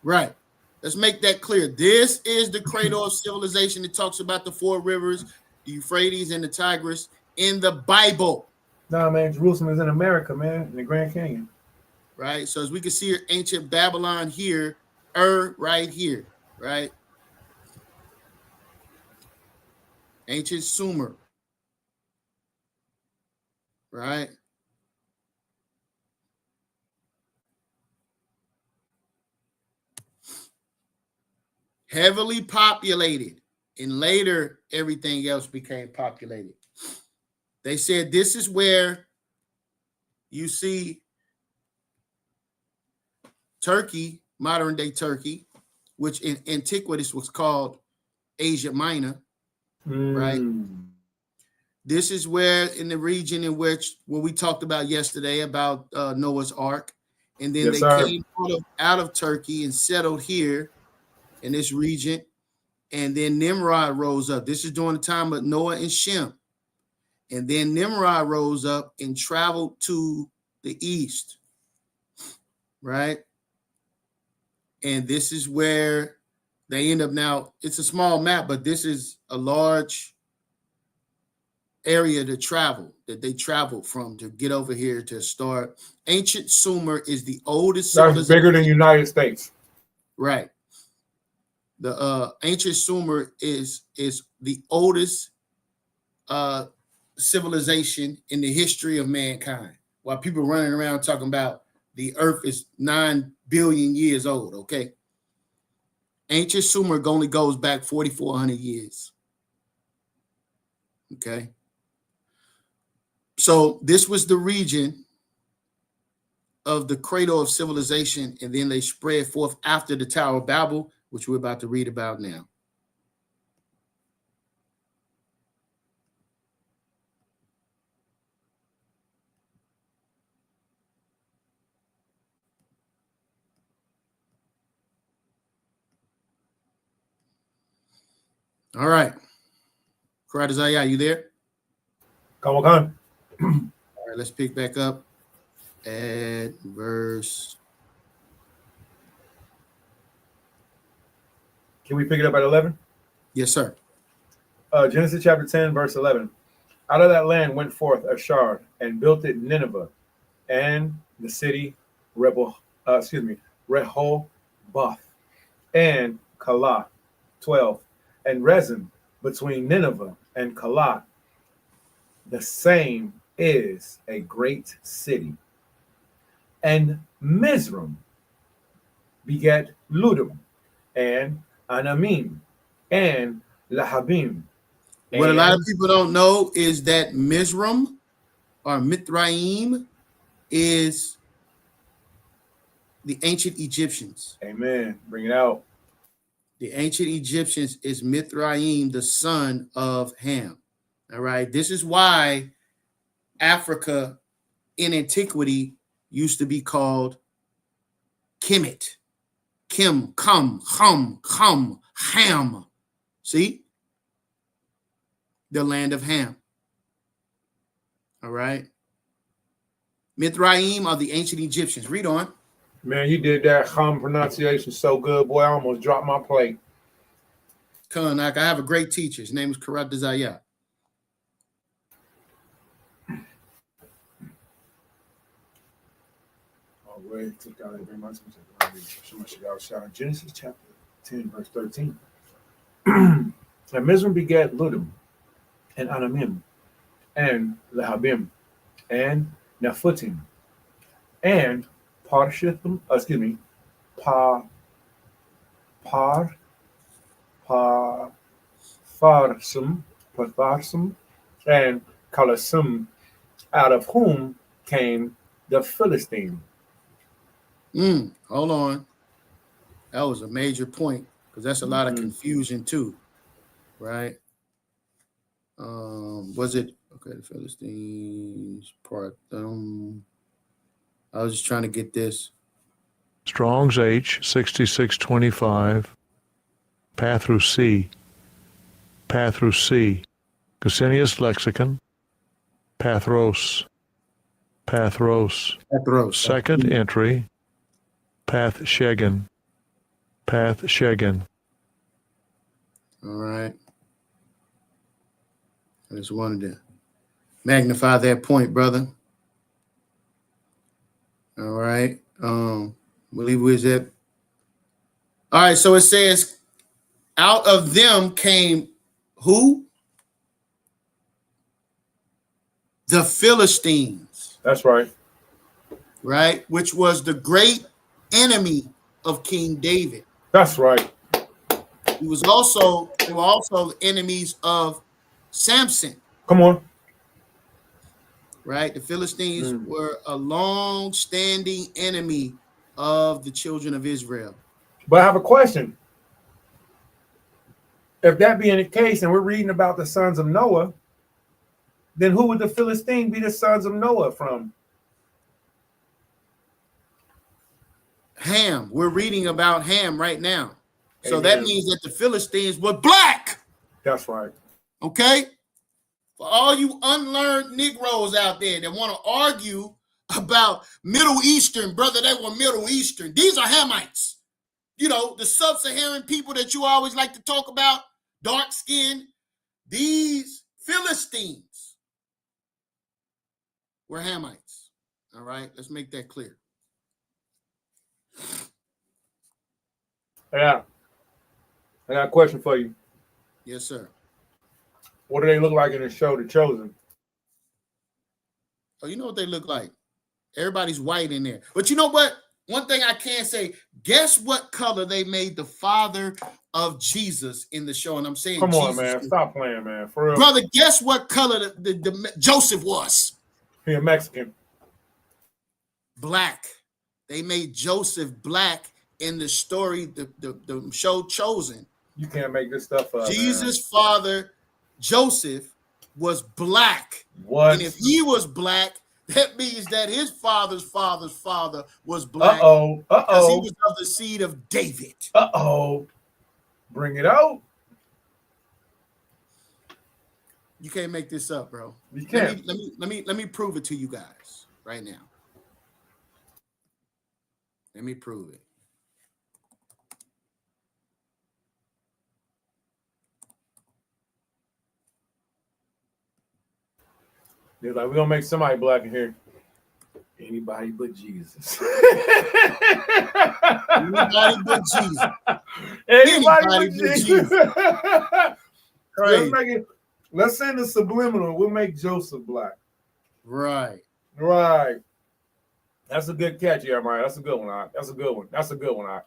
Right. Let's make that clear. This is the cradle of civilization. It talks about the 4 rivers, the Euphrates and the Tigris in the Bible. Nah, man. Jerusalem is in America, man, in the Grand Canyon. Right. So as we can see here, ancient Babylon here, right here, right? Ancient Sumer, right? Heavily populated, and later everything else became populated. They said this is where you see Turkey, modern day Turkey, which in antiquities was called Asia Minor. Right. This is where in the region in which what we talked about yesterday about Noah's Ark, and then came out of Turkey and settled here in this region, and then Nimrod rose up. This is during the time of Noah and Shem, and then Nimrod rose up and traveled to the east, right? And this is where they end up now. It's a small map, but this is a large area to travel, that they traveled from to get over here to start. Ancient Sumer is the oldest civilization. That's bigger than United States. Right. The ancient Sumer is the oldest civilization in the history of mankind. While people running around talking about the earth is 9 billion years old, okay? Ancient Sumer only goes back 4,400 years. Okay. So this was the region of the cradle of civilization, and then they spread forth after the Tower of Babel, which we're about to read about now. All right. Karadazaya, you there? Come on. All right, let's pick back up at verse. Can we pick it up at 11? Yes, sir. Genesis chapter 10, verse 11. Out of that land went forth Ashar and built it Nineveh, and the city Rehoboth, and Calah, 12, and Rezin between Nineveh and Calah. The same is a great city. And Mizraim begat Ludum, and Anamim, and Lahabim. What a lot of people don't know is that Mizraim or Mithraim is the ancient Egyptians. Amen. Bring it out. The ancient Egyptians is Mithraim, the son of Ham. All right. This is why Africa in antiquity used to be called Kemet. Kim, Ham. See? The land of Ham. All right. Mithraim are the ancient Egyptians. Read on. Man, you did that Ham pronunciation so good, boy. I almost dropped my plate. Kanak, I have a great teacher. His name is Karat Desaya. Oh, wait. Took out every month. Genesis chapter 10, verse 13. And Mizraim begat Ludum, and Anamim, and Lahabim, and Nephutim, and Parshithim, Patharsum, and Kalasum, out of whom came the Philistine. Hold on. That was a major point because that's a lot of confusion too, right? Was it okay? The Philistines part. I was just trying to get this. Strong's H 6625. Pathrusi. Kusenius Lexicon. Pathros. Second entry. Pathshegen. All right. I just wanted to magnify that point, brother. All right. Believe we it. All right. So it says, out of them came who? The Philistines. That's right. Right. Which was the great enemy of King David. That's right. They were also the enemies of Samson. Come on. Right? The Philistines were a long-standing enemy of the children of Israel. But I have a question. If that being the case, and we're reading about the sons of Noah, then who would the Philistine be the sons of Noah from? Ham. We're reading about Ham right now. So Amen. that means that the Philistines were black. That's right. Okay? For all you unlearned Negroes out there that want to argue about Middle Eastern, brother, they were Middle Eastern. These are Hamites. You know, the sub-Saharan people that you always like to talk about, dark skin. These Philistines were Hamites. All right? Let's make that clear. Yeah. I got a question for you. Yes, sir. What do they look like in the show The Chosen? Oh, you know what they look like? Everybody's white in there. But you know what? One thing I can say, guess what color they made the father of Jesus in the show? And I'm saying, come on, Jesus, man. Stop playing, man. For real. brother, guess what color the Joseph was? He a Mexican. Black. They made Joseph black in the story, the show Chosen. You can't make this stuff up. Jesus' father, Joseph, was black. What? And if he was black, that means that his father's father was black. Because he was of the seed of David. Bring it out. You can't make this up, bro. You can't. Let me prove it to you guys right now. Let me prove it. They're like, we're gonna make somebody black in here. Anybody but Jesus. Anybody but Jesus. Anybody Anybody but but Jesus. Crazy. Let's send a subliminal. We'll make Joseph black. Right. Right. That's a good catch, YirmeYah. That's a good one. All right. That's a good one. That's a good one. All right.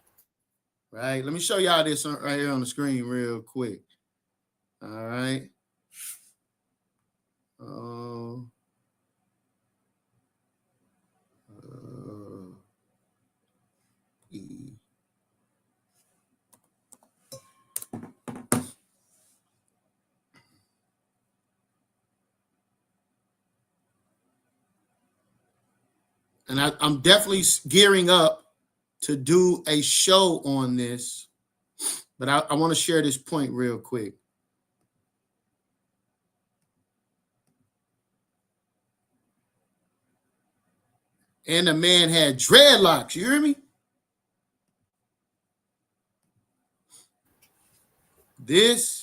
Right. Let me show y'all this right here on the screen real quick. All right. And I'm definitely gearing up to do a show on this, but I want to share this point real quick. And the man had dreadlocks. You hear me? This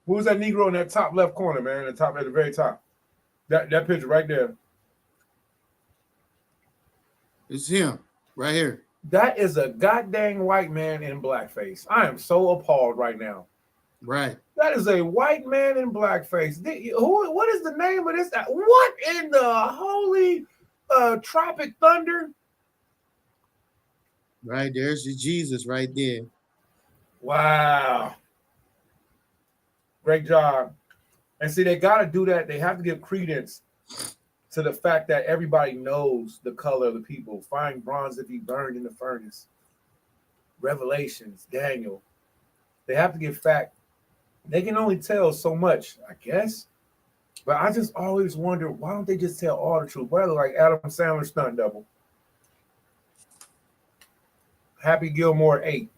Who's that Negro in that top left corner, man? The top at the very top. That picture right there. is him right here. That is a goddamn white man in blackface. I am so appalled right now. Right. That is a white man in blackface. What is the name of this? What in the holy Tropic Thunder? Right. There's the Jesus right there. Wow. Great job. And see, they got to do that. They have to give credence to the fact that everybody knows the color of the people. Fine bronze if he burned in the furnace. Revelations, Daniel. They have to give fact. They can only tell so much, I guess. But I just always wonder, why don't they just tell all the truth? Rather like Adam Sandler's stunt double. Happy Gilmore 8.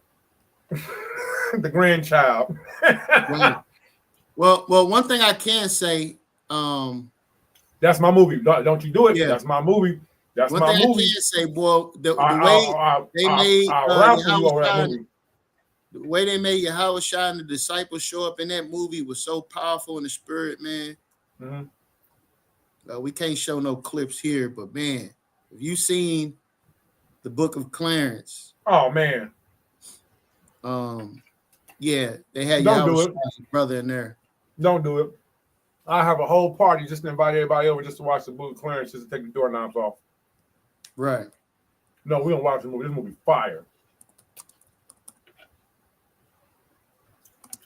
The grandchild. Right. Well, one thing I can say, that's my movie. Don't you do it? Yeah. That's my movie. That's one my thing movie. I can say, boy, the way they made the way they made Yahushua and the disciples show up in that movie was so powerful in the spirit, man. Mm-hmm. We can't show no clips here, but man, if you seen the Book of Clarence, oh man, yeah, they had Yahushua's brother in there. Don't do it. I have a whole party just to invite everybody over just to watch the Book of Clarence, just to take the doorknobs off. Right. No, we don't watch the movie. This movie fire.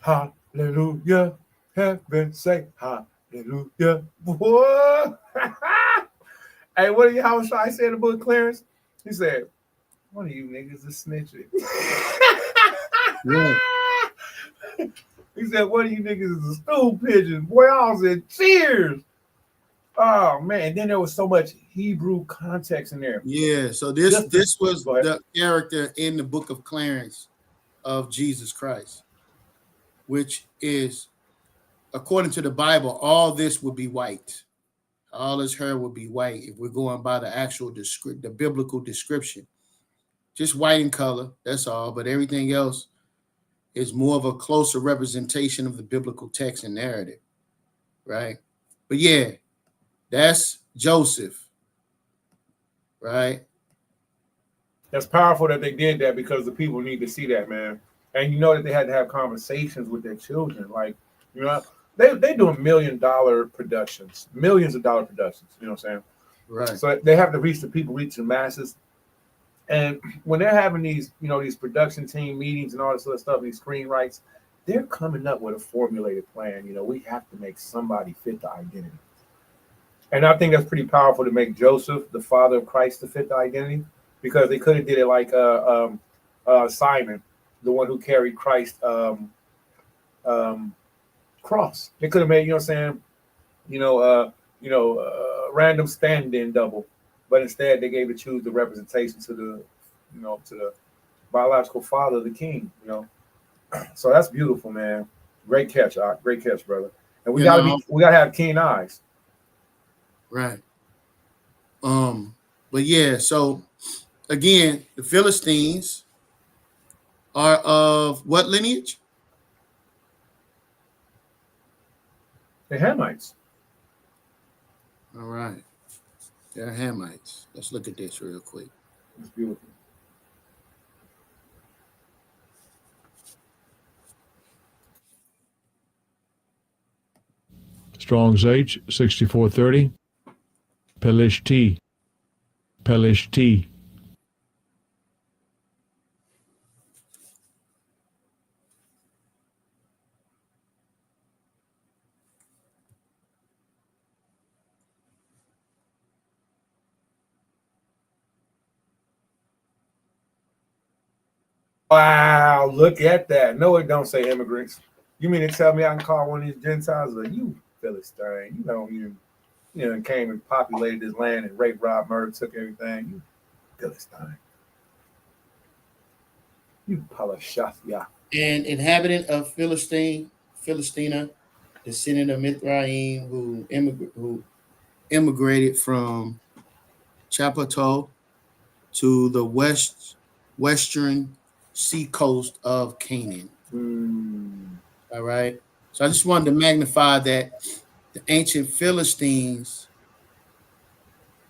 Hallelujah. Heaven say hallelujah. What? Hey, what did Yahushua say in the Book of Clarence? He said, one of you niggas is snitching. Yeah. He said, one of you niggas is a stool pigeon. Boy, I was in tears. Oh, man. And then there was so much Hebrew context in there. Yeah. So this was the character in the Book of Clarence of Jesus Christ, which is, according to the Bible, all this would be white. All his hair would be white if we're going by the actual the biblical description. Just white in color, that's all. But everything else is more of a closer representation of the biblical text and narrative, right? But yeah, that's Joseph, right? That's powerful that they did that because the people need to see that, man. And you know that they had to have conversations with their children. Like, you know, they doing $1 million productions, millions of dollar productions, you know what I'm saying? Right. So they have to reach the people, reach the masses. And when they're having these, you know, these production team meetings and all this other stuff, these screenwrites, they're coming up with a formulated plan. You know, we have to make somebody fit the identity. And I think that's pretty powerful to make Joseph, the father of Christ, to fit the identity, because they could have did it like Simon, the one who carried Christ's cross. They could have made, you know what I'm saying, random stand-in double. but instead they gave to choose the representation to the, to the biological father of the king. So that's beautiful, man. Great catch, great catch, brother. And we gotta have keen eyes. Right. But yeah, so again, the Philistines are of what lineage? The Hamites. All right. They're Hamites. Let's look at this real quick. It's beautiful. Strong's H, 6430. Pelishti. Pelishti. Wow, look at that. No, it don't say immigrants. You mean to tell me I can call one of these Gentiles a you Philistine? You came and populated this land and raped, robbed, murdered, took everything. You Philistine. You Palashathia. An inhabitant of Philistina, descendant of Mithraim, who immigrated from Chapato to the western seacoast of Canaan. All right. So I just wanted to magnify that the ancient Philistines,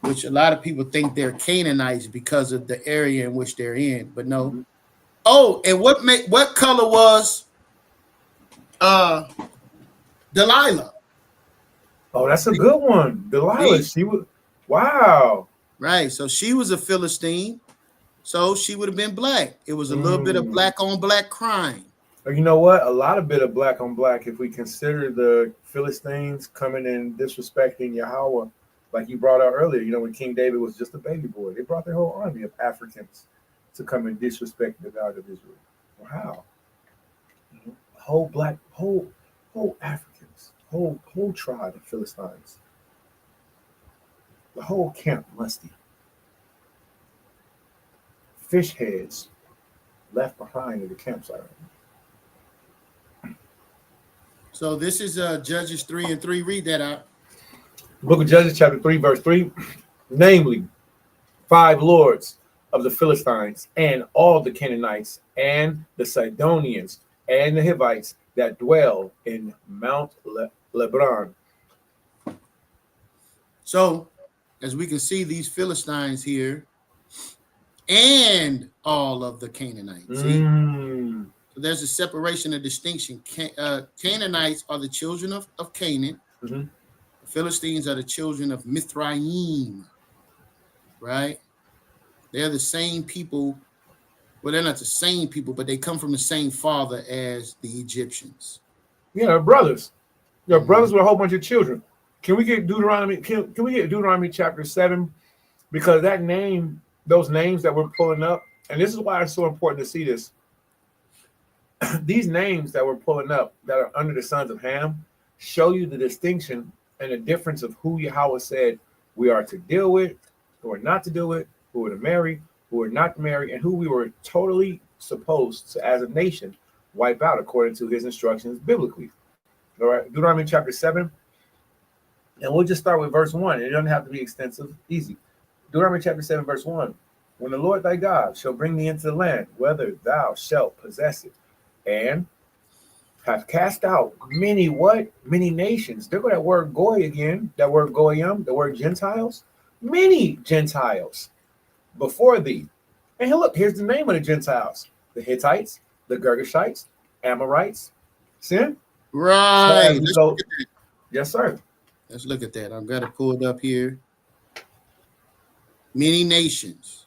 which a lot of people think they're Canaanites because of the area in which they're in, but no. Mm-hmm. Oh, and what color was Delilah? Oh, that's a good one. Delilah, she was, wow. Right. So she was a Philistine. So she would have been black. It was a little bit of black on black crime. You know what? A lot of bit of black on black. If we consider the Philistines coming and disrespecting Yahweh, like you brought out earlier, when King David was just a baby boy, they brought their whole army of Africans to come and disrespect the God of Israel. Wow. Whole Africans, whole tribe of Philistines. The whole camp musty. Fish heads left behind in the campsite. So this is Judges 3:3. Read that out. Book of Judges, chapter 3, verse 3. Namely, 5 lords of the Philistines and all the Canaanites and the Sidonians and the Hivites that dwell in Mount Lebanon. So, as we can see, these Philistines here and all of the Canaanites. So there's a separation, a distinction. Canaanites are the children of Canaan. Mm-hmm. The Philistines are the children of Mithraim, right? They're the same people. Well, they're not the same people, but they come from the same father as the Egyptians. Yeah, they're brothers. They're brothers with a whole bunch of children. Can we get Deuteronomy? Can we get Deuteronomy chapter 7? Because that name, those names that we're pulling up, and this is why it's so important to see this. These names that we're pulling up that are under the sons of Ham show you the distinction and the difference of who Yahweh said we are to deal with, who are not to deal with, who are to marry, who are not to marry, and who we were totally supposed to, as a nation, wipe out according to his instructions biblically. All right, Deuteronomy chapter 7. And we'll just start with verse 1. It doesn't have to be extensive, easy. Deuteronomy chapter 7, verse 1. When the Lord thy God shall bring thee into the land, whether thou shalt possess it, and have cast out many what? Many nations. There go that word goy again, that word goyim, the word Gentiles. Many Gentiles before thee. And look, here's the name of the Gentiles. The Hittites, the Girgashites, Amorites. Sin? Right. So, yes, sir. Let's look at that. I've got it pulled up here. Many nations.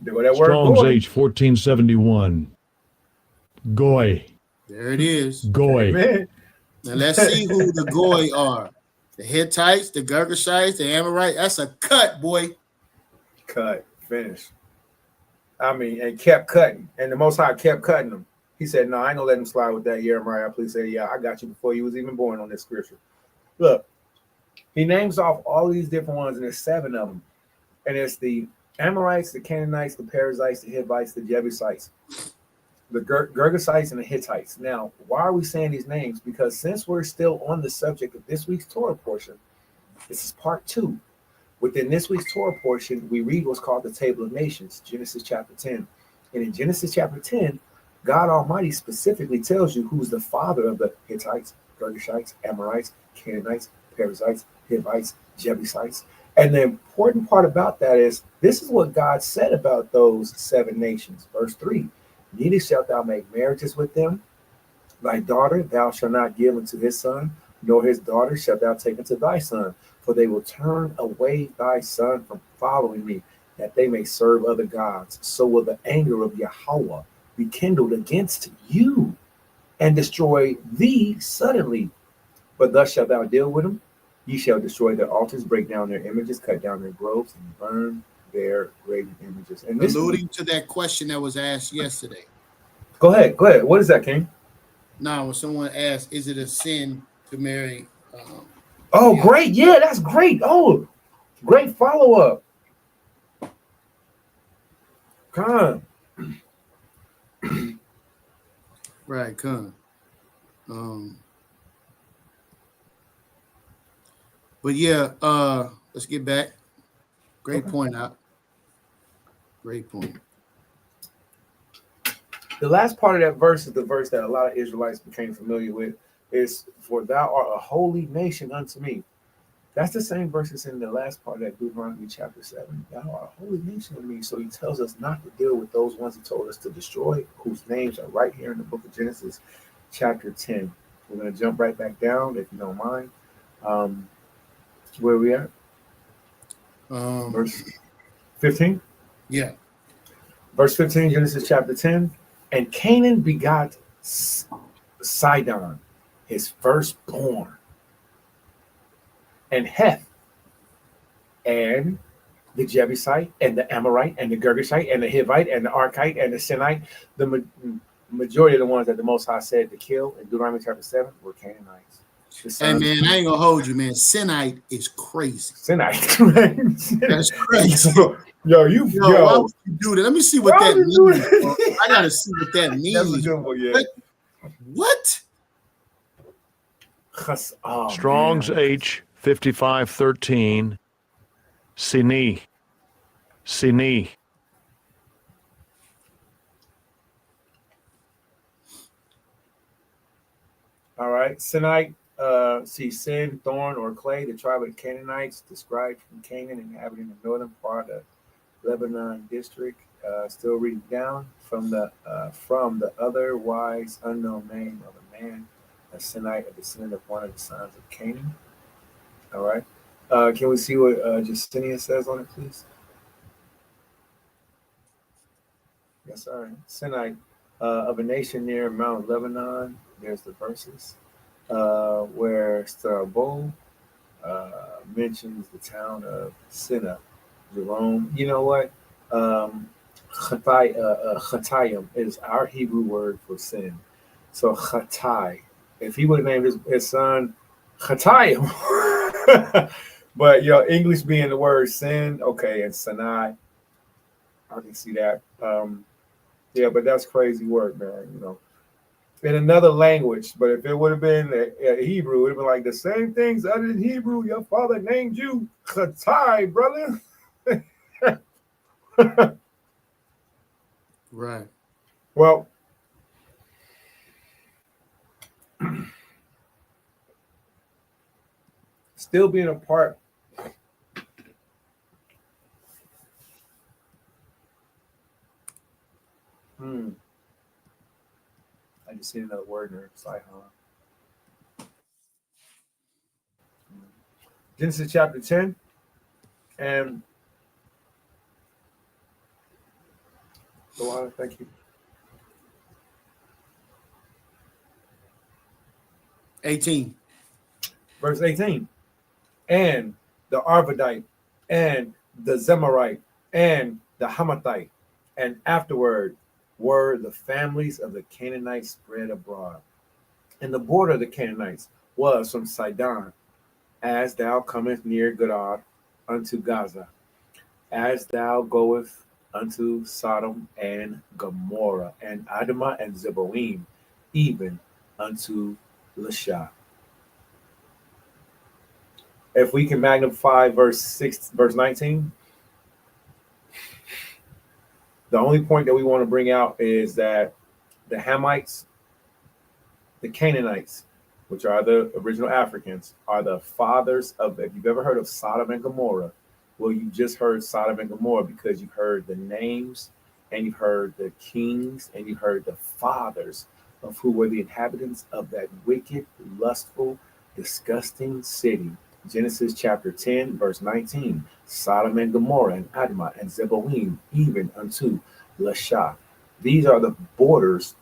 There go that Strong's word H, 1471. Goy. There it is. Goy. Amen. Now let's see who the Goy are. The Hittites, the Girgashites, the Amorites. That's a cut, boy. Cut. Finish. I mean, and kept cutting. And the Most High kept cutting them. He said, no, I ain't gonna let him slide with that. YirmeYah, please say, yeah, I got you before you was even born on this scripture. Look, He names off all these different ones, and there's 7 of them. And it's the Amorites, the Canaanites, the Perizzites, the Hivites, the Jebusites, the Girgasites, and the Hittites. Now, why are we saying these names? Because since we're still on the subject of this week's Torah portion, this is part 2. Within this week's Torah portion, we read what's called the Table of Nations, Genesis chapter 10. And in Genesis chapter 10, God Almighty specifically tells you who's the father of the Hittites, Girgashites, Amorites, Canaanites, Perizzites, Hivites, Jebusites. And the important part about that is this is what God said about those 7 nations. Verse 3, neither shalt thou make marriages with them. Thy daughter thou shalt not give unto his son, nor his daughter shalt thou take unto thy son, for they will turn away thy son from following me, that they may serve other gods. So will the anger of Yahweh be kindled against you, and destroy thee suddenly. But thus shalt thou deal with them. Ye shall destroy their altars, break down their images, cut down their groves, and burn their graven images. And this alluding to that question that was asked yesterday. Go ahead. What is that, King? Now, when someone asked, is it a sin to marry? Oh, great. Yeah, that's great. Oh, great follow-up. Con. Right, con. But yeah, let's get back. Great point out. Great point. The last part of that verse is the verse that a lot of Israelites became familiar with. Is for thou art a holy nation unto me. That's the same verse that's in the last part of that Deuteronomy chapter 7. Thou art a holy nation unto me. So he tells us not to deal with those ones he told us to destroy, whose names are right here in the book of Genesis, chapter 10. We're going to jump right back down, if you don't mind. Where are we at? Verse 15? Yeah. Verse 15, Genesis chapter 10. And Canaan begot Sidon, his firstborn, and Heth, and the Jebusite, and the Amorite, and the Girgashite, and the Hivite, and the Archite, and the Sinite. The majority of the ones that the Most High said to kill in Deuteronomy chapter 7 were Canaanites. Hey, man, I ain't gonna hold you, man. Sinite is crazy. Sinite. That's crazy. Yo, why would you do that? Let me see what that means. I gotta see what that means. That's a good one, yeah. What? Oh, Strong's man. H 5513. Sini. All right. Sinite, see sin, thorn, or clay, the tribe of the Canaanites, described from Canaan, inhabiting the northern part of Lebanon district. Still reading down from the otherwise unknown name of a man, a Sinite, a descendant of one of the sons of Canaan. All right. Can we see what Justinian says on it, please? Yes, sir. Sinite, of a nation near Mount Lebanon. There's the verses where Strabo mentions the town of Sinna. Jerome, you know what? Chatayim is our Hebrew word for sin. So Chatai, if he would have named his son Chatayim, but English being the word sin, okay, and Sinai, I can see that. Yeah, but that's crazy work, man. In another language, but if it would have been Hebrew, it would have been like the same things other than Hebrew. Your father named you Chatai, brother. Right. Well, still being a part. I just see another word in there. Genesis chapter 10 and go on, thank you. 18. Verse 18. And the Arvadite, and the Zemarite, and the Hamathite, and afterward were the families of the Canaanites spread abroad. And the border of the Canaanites was from Sidon as thou comest near Gadad unto Gaza, as thou goest unto Sodom and Gomorrah, and Admah and Zeboim, even unto Lasha. If we can magnify verse 19, the only point that we want to bring out is that the Hamites, the Canaanites, which are the original Africans, are the fathers of, if you've ever heard of Sodom and Gomorrah, well, you just heard Sodom and Gomorrah because you heard the names and you heard the kings and you heard the fathers of who were the inhabitants of that wicked, lustful, disgusting city. Genesis chapter 10, verse 19, Sodom and Gomorrah and Admah and Zeboim, even unto Lasha. These are the borders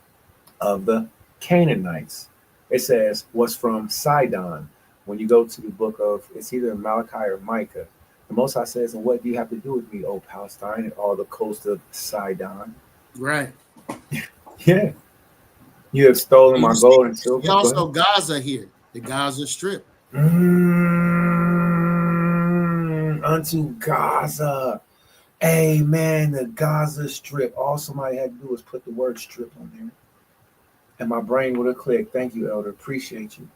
of the Canaanites. It says, was from Sidon. When you go to the book of, it's either Malachi or Micah, the Most High says, and what do you have to do with me, O Palestine, and all the coast of Sidon? Right. Yeah. You have stolen my gold and silver. He also Gaza here, the Gaza Strip. Unto Gaza. Amen. The Gaza Strip. All somebody had to do was put the word strip on there. And my brain would have clicked. Thank you, Elder. Appreciate you.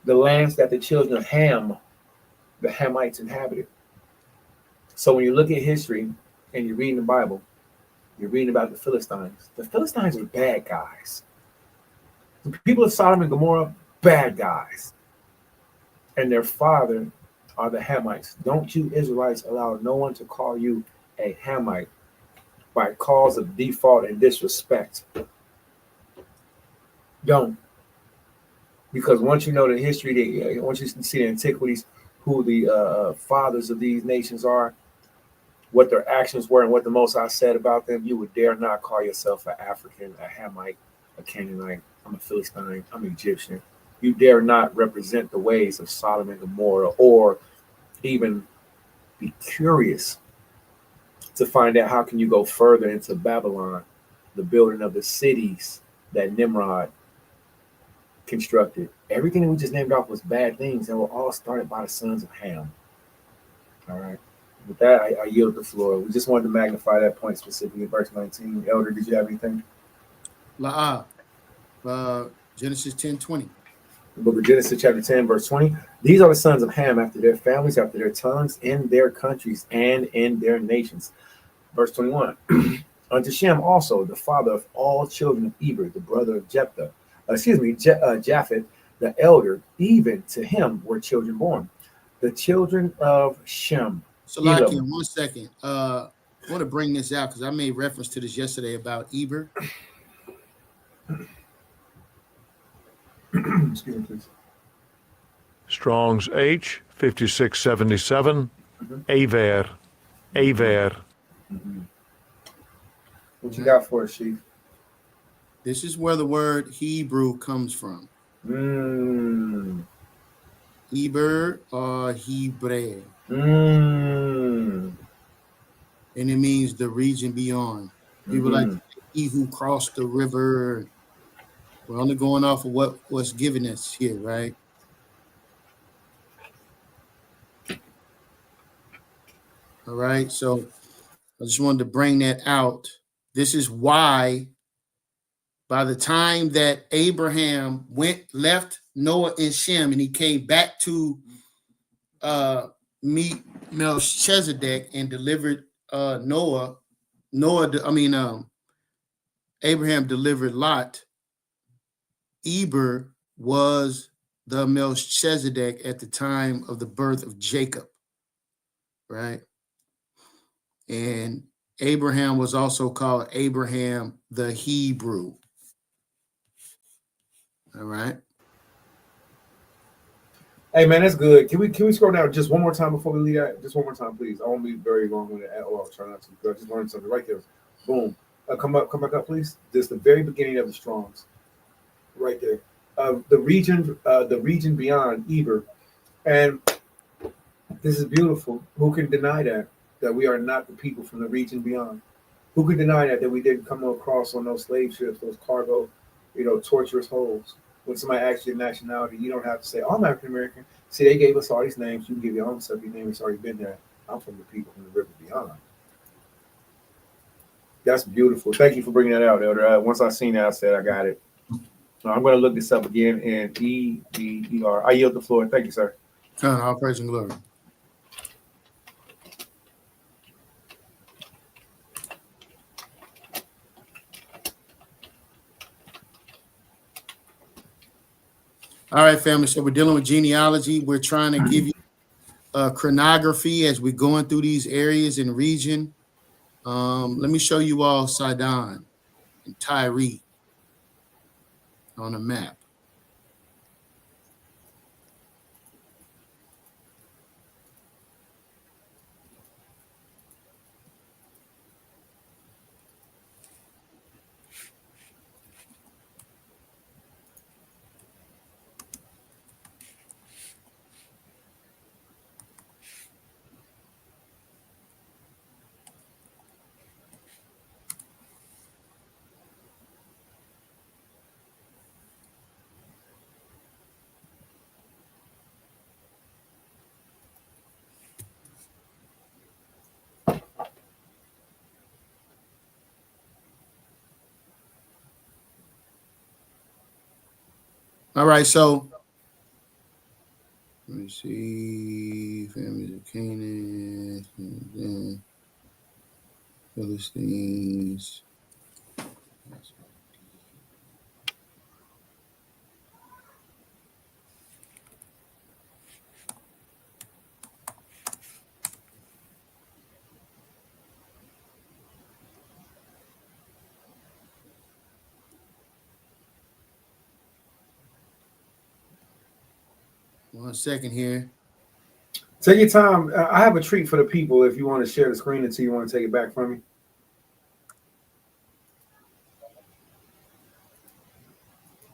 The lands that the children of Ham, the Hamites, inhabited. So when you look at history and you're reading the Bible, you're reading about the Philistines. The Philistines are bad guys. The people of Sodom and Gomorrah, bad guys. And their father are the Hamites. Don't you Israelites allow no one to call you a Hamite by cause of default and disrespect. Don't. Because once you know the history, once you see the antiquities, who the fathers of these nations are, what their actions were, and what the Most High said about them, you would dare not call yourself an African, a Hamite, a Canaanite. I'm a Philistine. I'm Egyptian. You dare not represent the ways of Sodom and Gomorrah, or even be curious to find out how can you go further into Babylon, the building of the cities that Nimrod constructed. Everything that we just named off was bad things and were all started by the sons of Ham. All right. With that, I yield the floor. We just wanted to magnify that point specifically in verse 19. Elder, did you have anything? Genesis 10:20. The book of Genesis chapter 10, verse 20. These are the sons of Ham after their families, after their tongues, in their countries, and in their nations. Verse 21. Unto Shem also, the father of all children of Eber, the brother of Japheth, the elder, even to him were children born. The children of Shem. So, Laki, in 1 second, I want to bring this out because I made reference to this yesterday about Eber. Excuse me, please. Strong's H 5677. Aver. What you got for us, Chief? This is where the word Hebrew comes from. Eber or Hebre. And it means the region beyond. People like he who crossed the river. We're only going off of what's given us here, right? All right. So I just wanted to bring that out. This is why by the time that Abraham left Noah and Shem, and he came back to meet Melchizedek and delivered Abraham delivered Lot. Eber was the Melchizedek at the time of the birth of Jacob, right? And Abraham was also called Abraham the Hebrew. All right. Hey man, that's good. Can we scroll down just one more time before we leave that? Just one more time, please. I won't be very long with it at all. I'll try not to. I just learned something right there. Boom. Come back up, please. Just the very beginning of the Strongs. Right there. The region beyond Eber. And this is beautiful. Who can deny that we are not the people from the region beyond? Who can deny that we didn't come across on those slave ships, those cargo, torturous holes? when somebody asks your nationality, you don't have to say, "Oh, I'm African American." See, they gave us all these names. You can give your own stuff. Your name has already been there. I'm from the people from the river beyond. That's beautiful. Thank you for bringing that out, Elder. Once I seen that, I said I got it. I'm going to look this up again in EBER. I yield the floor. Thank you, sir. All praise and glory. All right, family. So we're dealing with genealogy. We're trying to give you a chronography as we're going through these areas and region. Let me show you all Sidon and Tyre on a map. All right, so let me see. Families of Canaan, Philistines. One second here. Take your time. I have a treat for the people if you want to share the screen until you want to take it back from me.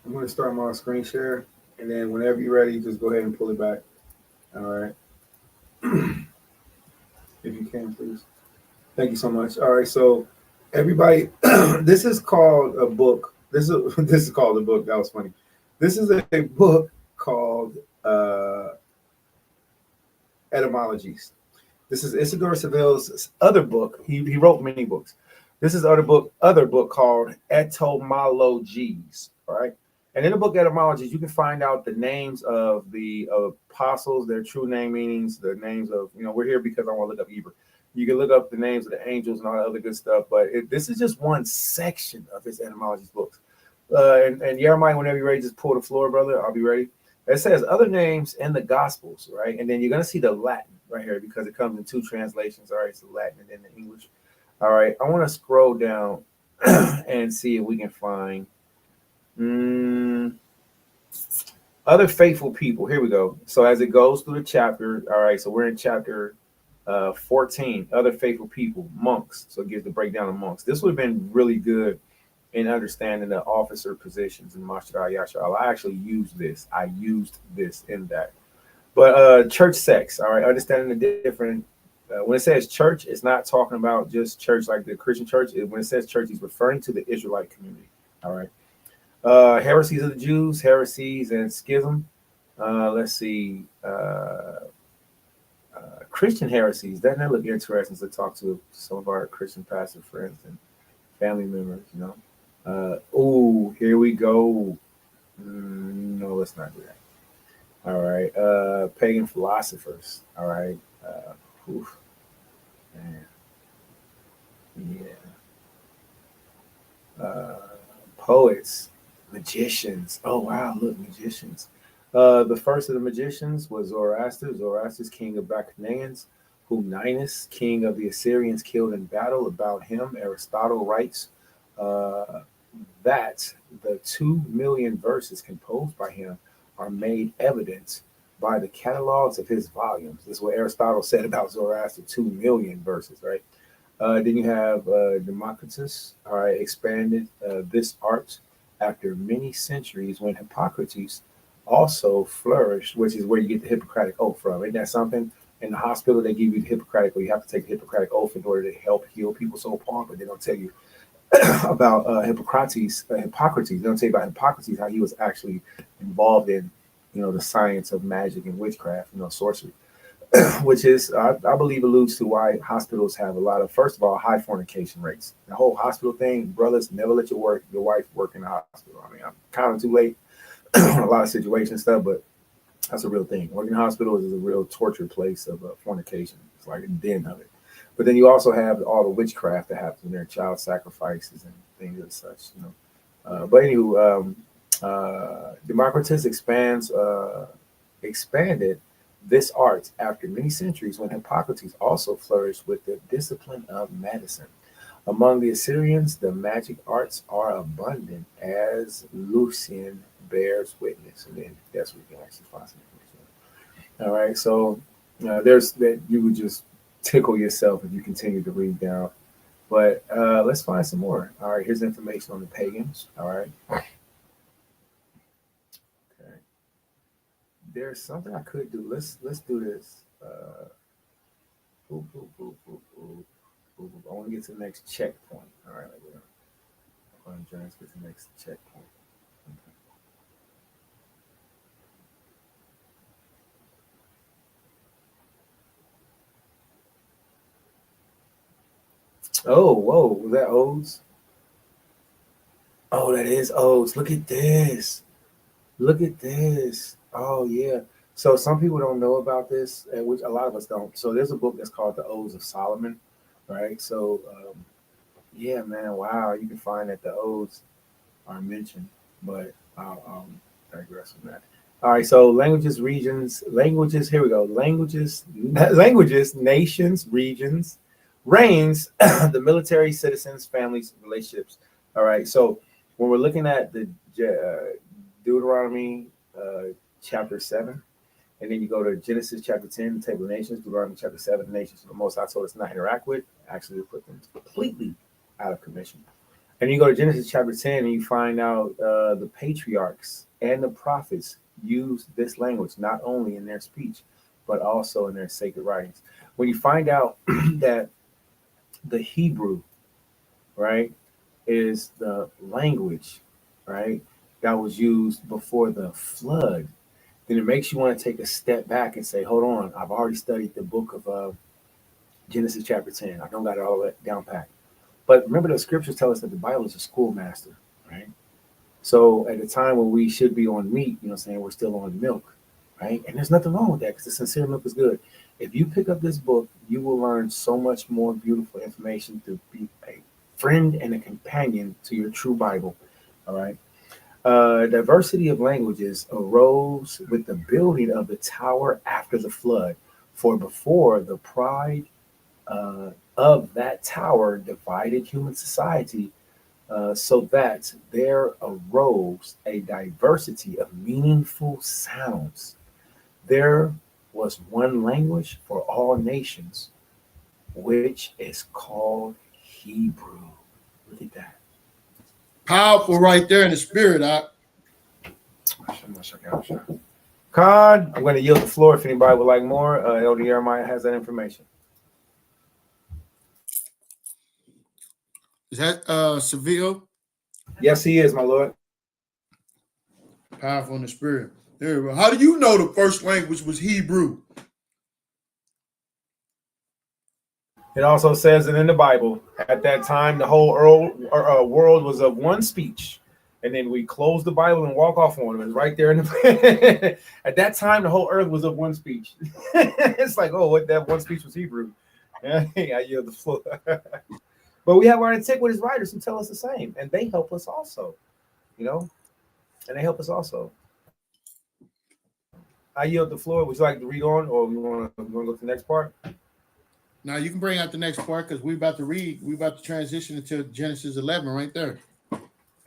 I'm going to start my screen share, and then whenever you're ready, just go ahead and pull it back. All right. If you can, please. Thank you so much. All right. So, everybody, this is called a book. This is called a book. That was funny. This is a book called Etymologies. This is Isidore Seville's other book. He wrote many books. This is other book called Etymologies. All right. And in the book Etymologies, you can find out the names of the apostles, their true name meanings, the names of, we're here because I want to look up Eber. You can look up the names of the angels and all that other good stuff. But this is just one section of his Etymologies books. And YirmeYah, whenever you're ready, just pull the floor, brother. I'll be ready. It says other names in the Gospels, right? And then you're going to see the Latin right here because it comes in two translations. All right, it's the Latin and then the English. All right, I want to scroll down and see if we can find other faithful people. Here we go. So as it goes through the chapter, all right, so we're in chapter 14, other faithful people, monks. So it gives the breakdown of monks. This would have been really good in understanding the officer positions in Mashiach Yashar. I actually used this. I used this in that. But church sects, all right, understanding the different. When it says church, it's not talking about just church like the Christian church. When it says church, he's referring to the Israelite community, all right. Heresies of the Jews, heresies and schism. Let's see. Christian heresies. Doesn't that look interesting to talk to some of our Christian pastor friends and family members, here we go. No, let's not do that. All right. Pagan philosophers. All right. Man. Yeah. Poets, magicians. Oh, wow. Look, magicians. The first of the magicians was Zoroaster. Zoroaster's king of Bacchanalians, whom Ninus, king of the Assyrians, killed in battle. About him, Aristotle writes that the 2 million verses composed by him are made evident by the catalogs of his volumes. This is what Aristotle said about Zoroaster, 2 million verses, right? Then you have Democritus, all right, expanded this art after many centuries when Hippocrates also flourished, which is where you get the Hippocratic Oath from. Isn't that something? In the hospital, they give you the Hippocratic, or you have to take the Hippocratic Oath in order to help heal people so far, but they don't tell you about Hippocrates. Hippocrates. They'll tell you about Hippocrates, how he was actually involved in, the science of magic and witchcraft, sorcery, which is, I believe, alludes to why hospitals have a lot of, first of all, high fornication rates. The whole hospital thing, brothers, never let your wife work in the hospital. I mean, I'm kind of too late on a lot of situations stuff, but that's a real thing. Working in hospitals is a real torture place of fornication. It's like a den of it. But then you also have all the witchcraft that happens in there, child sacrifices and things and such. But anywho, Democritus expanded this art after many centuries, when Hippocrates also flourished with the discipline of medicine. Among the Assyrians, the magic arts are abundant, as Lucian bears witness. And then that's where you can actually find some information. All right, so there's that you would just tickle yourself if you continue to read down. But let's find some more. All right, here's information on the pagans. All right. Okay. There's something I could do. Let's do this. I want to get to the next checkpoint. All right, I'm going to get to the next checkpoint. Okay. Oh, whoa, was that Odes? Oh, that is Odes. Look at this. Look at this. Oh, yeah. So some people don't know about this, which a lot of us don't. So there's a book that's called The Odes of Solomon, right? So, yeah, man, wow. You can find that the Odes are mentioned, but I'll digress from that. All right, so languages, regions, languages, here we go. Languages, nations, regions, reigns, the military, citizens, families, relationships. All right, so when we're looking at the Deuteronomy chapter 7, and then you go to Genesis chapter 10, the table of nations, Deuteronomy chapter 7, the nations the Most High told us not to interact with, actually put them completely out of commission. And you go to Genesis chapter 10 and you find out the patriarchs and the prophets used this language, not only in their speech, but also in their sacred writings. When you find out that the Hebrew, right, is the language, right, that was used before the flood, then it makes you want to take a step back and say, hold on, I've already studied the book of Genesis chapter 10. I don't got it all down packed. But remember, the scriptures tell us that the Bible is a schoolmaster, right? So at the time when we should be on meat, we're still on milk, right? And there's nothing wrong with that, because the sincere milk is good. If you pick up this book, you will learn so much more beautiful information to be a friend and a companion to your true Bible, all right? Diversity of languages arose with the building of the tower after the flood. For before, the pride of that tower divided human society, so that there arose a diversity of meaningful sounds. There was one language for all nations, which is called Hebrew. Look at that. Powerful right there in the spirit. Khan, I'm going to yield the floor if anybody would like more. Elder YirmeYah has that information. Is that Seville? Yes, he is, my lord. Powerful in the spirit. There we go. How do you know the first language was Hebrew? It also says it in the Bible. At that time, the whole world was of one speech. And then we close the Bible and walk off on it. It's right there in the at that time, the whole earth was of one speech. It's like, oh, what, that one speech was Hebrew. I yield the floor. But we have our antiquities writers who tell us the same, and they help us also, and they help us also. I yield the floor. Would you like to read on, or we want to go to the next part? Now you can bring out the next part, because we're about to read. We're about to transition into Genesis 11 right there.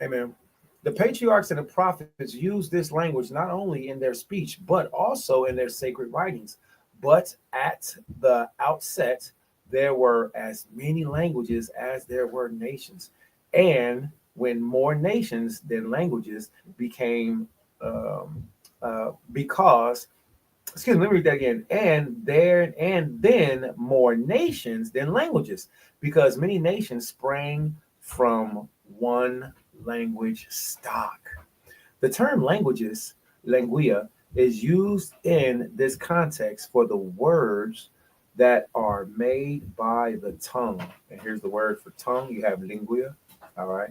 Amen. The patriarchs and the prophets used this language not only in their speech, but also in their sacred writings. But at the outset, there were as many languages as there were nations. And when more nations than languages became, because, excuse me, let me read that again. And then more nations than languages, because many nations sprang from one language stock. The term languages, YirmeYah, is used in this context for the words that are made by the tongue. And here's the word for tongue. You have lingua, all right?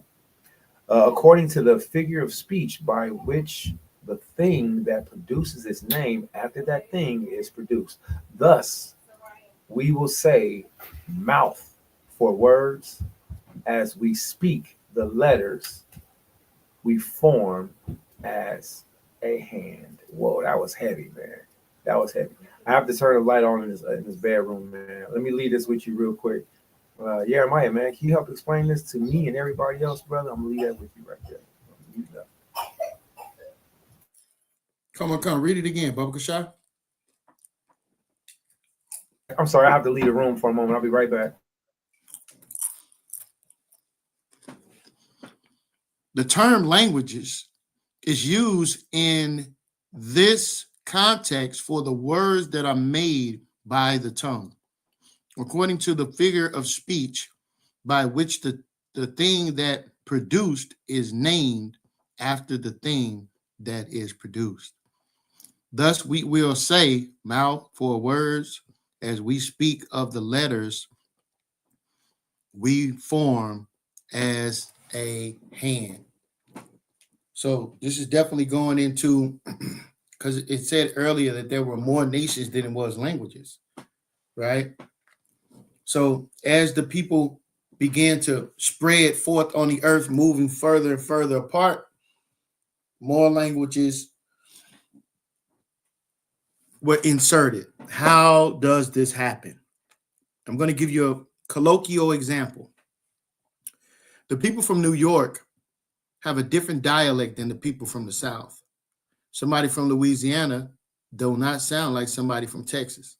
According to the figure of speech by which the thing that produces its name after that thing is produced. Thus, we will say mouth for words. As we speak the letters, we form as a hand. Whoa, that was heavy, man. That was heavy. I have to turn the light on in this bedroom, man. Let me leave this with you real quick. YirmeYah, man, can you help explain this to me and everybody else, brother? I'm gonna leave that with you right there. Come, read it again, Baba Kashai. I'm sorry, I have to leave the room for a moment. I'll be right back. The term languages is used in this context for the words that are made by the tongue, according to the figure of speech by which the thing that produced is named after the thing that is produced. Thus, we will say mouth for words. As we speak of the letters, we form as a hand. So this is definitely going into, because it said earlier that there were more nations than it was languages, right? So as the people began to spread forth on the earth, moving further and further apart, more languages were inserted. How does this happen? I'm going to give you a colloquial example. The people from New York have a different dialect than the people from the South. Somebody from Louisiana do not sound like somebody from Texas.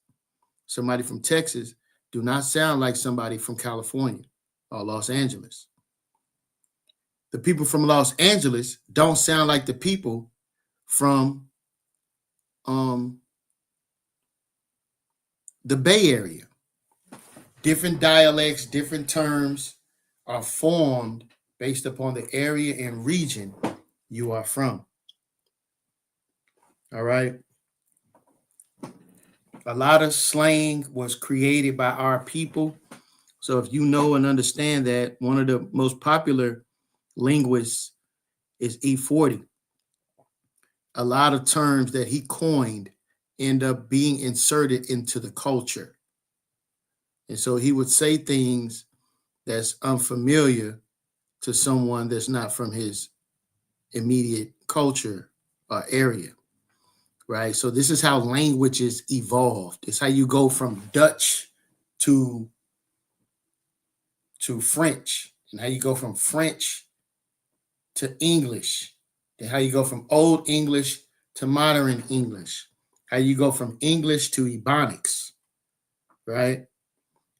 Somebody from Texas do not sound like somebody from California or Los Angeles. The people from Los Angeles don't sound like the people from the Bay Area. Different dialects, different terms are formed based upon the area and region you are from. All right. A lot of slang was created by our people. So if you know and understand that, one of the most popular linguists is E40. A lot of terms that he coined end up being inserted into the culture. And so he would say things that's unfamiliar to someone that's not from his immediate culture or area, right? So this is how languages evolved. It's how you go from Dutch to French, and how you go from French to English, and how you go from Old English to Modern English, how you go from English to Ebonics, right?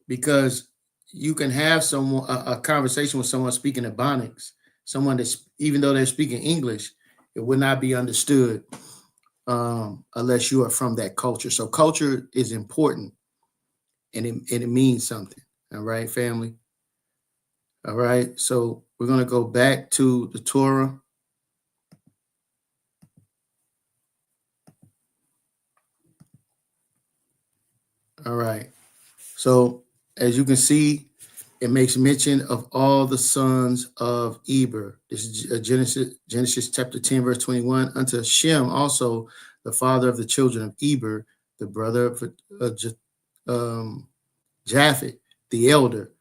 Because you can have someone a conversation with someone speaking Ebonics, someone that's, even though they're speaking English, it would not be understood unless you are from that culture. So culture is important, and it means something. All right, family. All right, so we're going to go back to the Torah. All right, so as you can see, it makes mention of all the sons of Eber. This is Genesis chapter 10, verse 21. Unto Shem also, the father of the children of Eber, the brother of Japheth, the elder,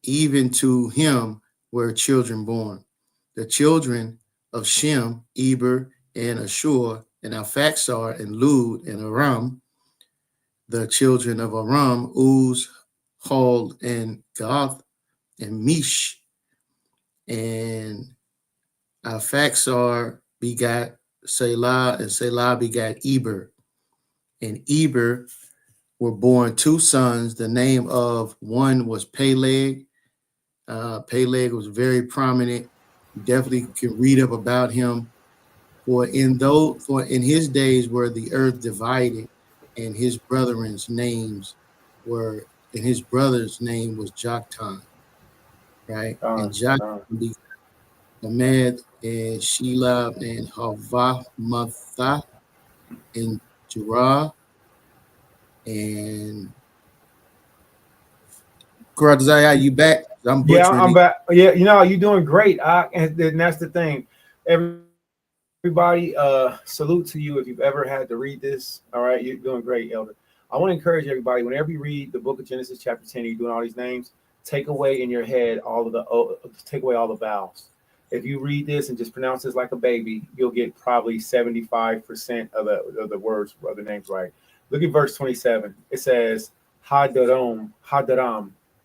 even to him were children born. The children of Shem, Eber, and Ashur, and Alphaxar, and Lud, and Aram. The children of Aram, Uz, Hul, and Goth, and Mish. And Alphaxar begat Selah, and Selah begat Eber. And Eber were born two sons. The name of one was Peleg. Peleg was very prominent. You definitely can read up about him. For in his days were the earth divided, and his brother's name was Joktan. right? And Joshua begat Ahmed and Shelah and Havamatha and Jerah and Karatazaya, you back? I'm Yeah, butchering I'm it. back. Yeah, you're doing great. And that's the thing. Everybody, salute to you if you've ever had to read this. All right, you're doing great, Elder. I want to encourage everybody, whenever you read the book of Genesis, chapter 10, you're doing all these names, take away in your head take away all the vowels. If you read this and just pronounce this like a baby, you'll get probably 75% of the words, of the names right. Look at verse 27. It says, Hadaram.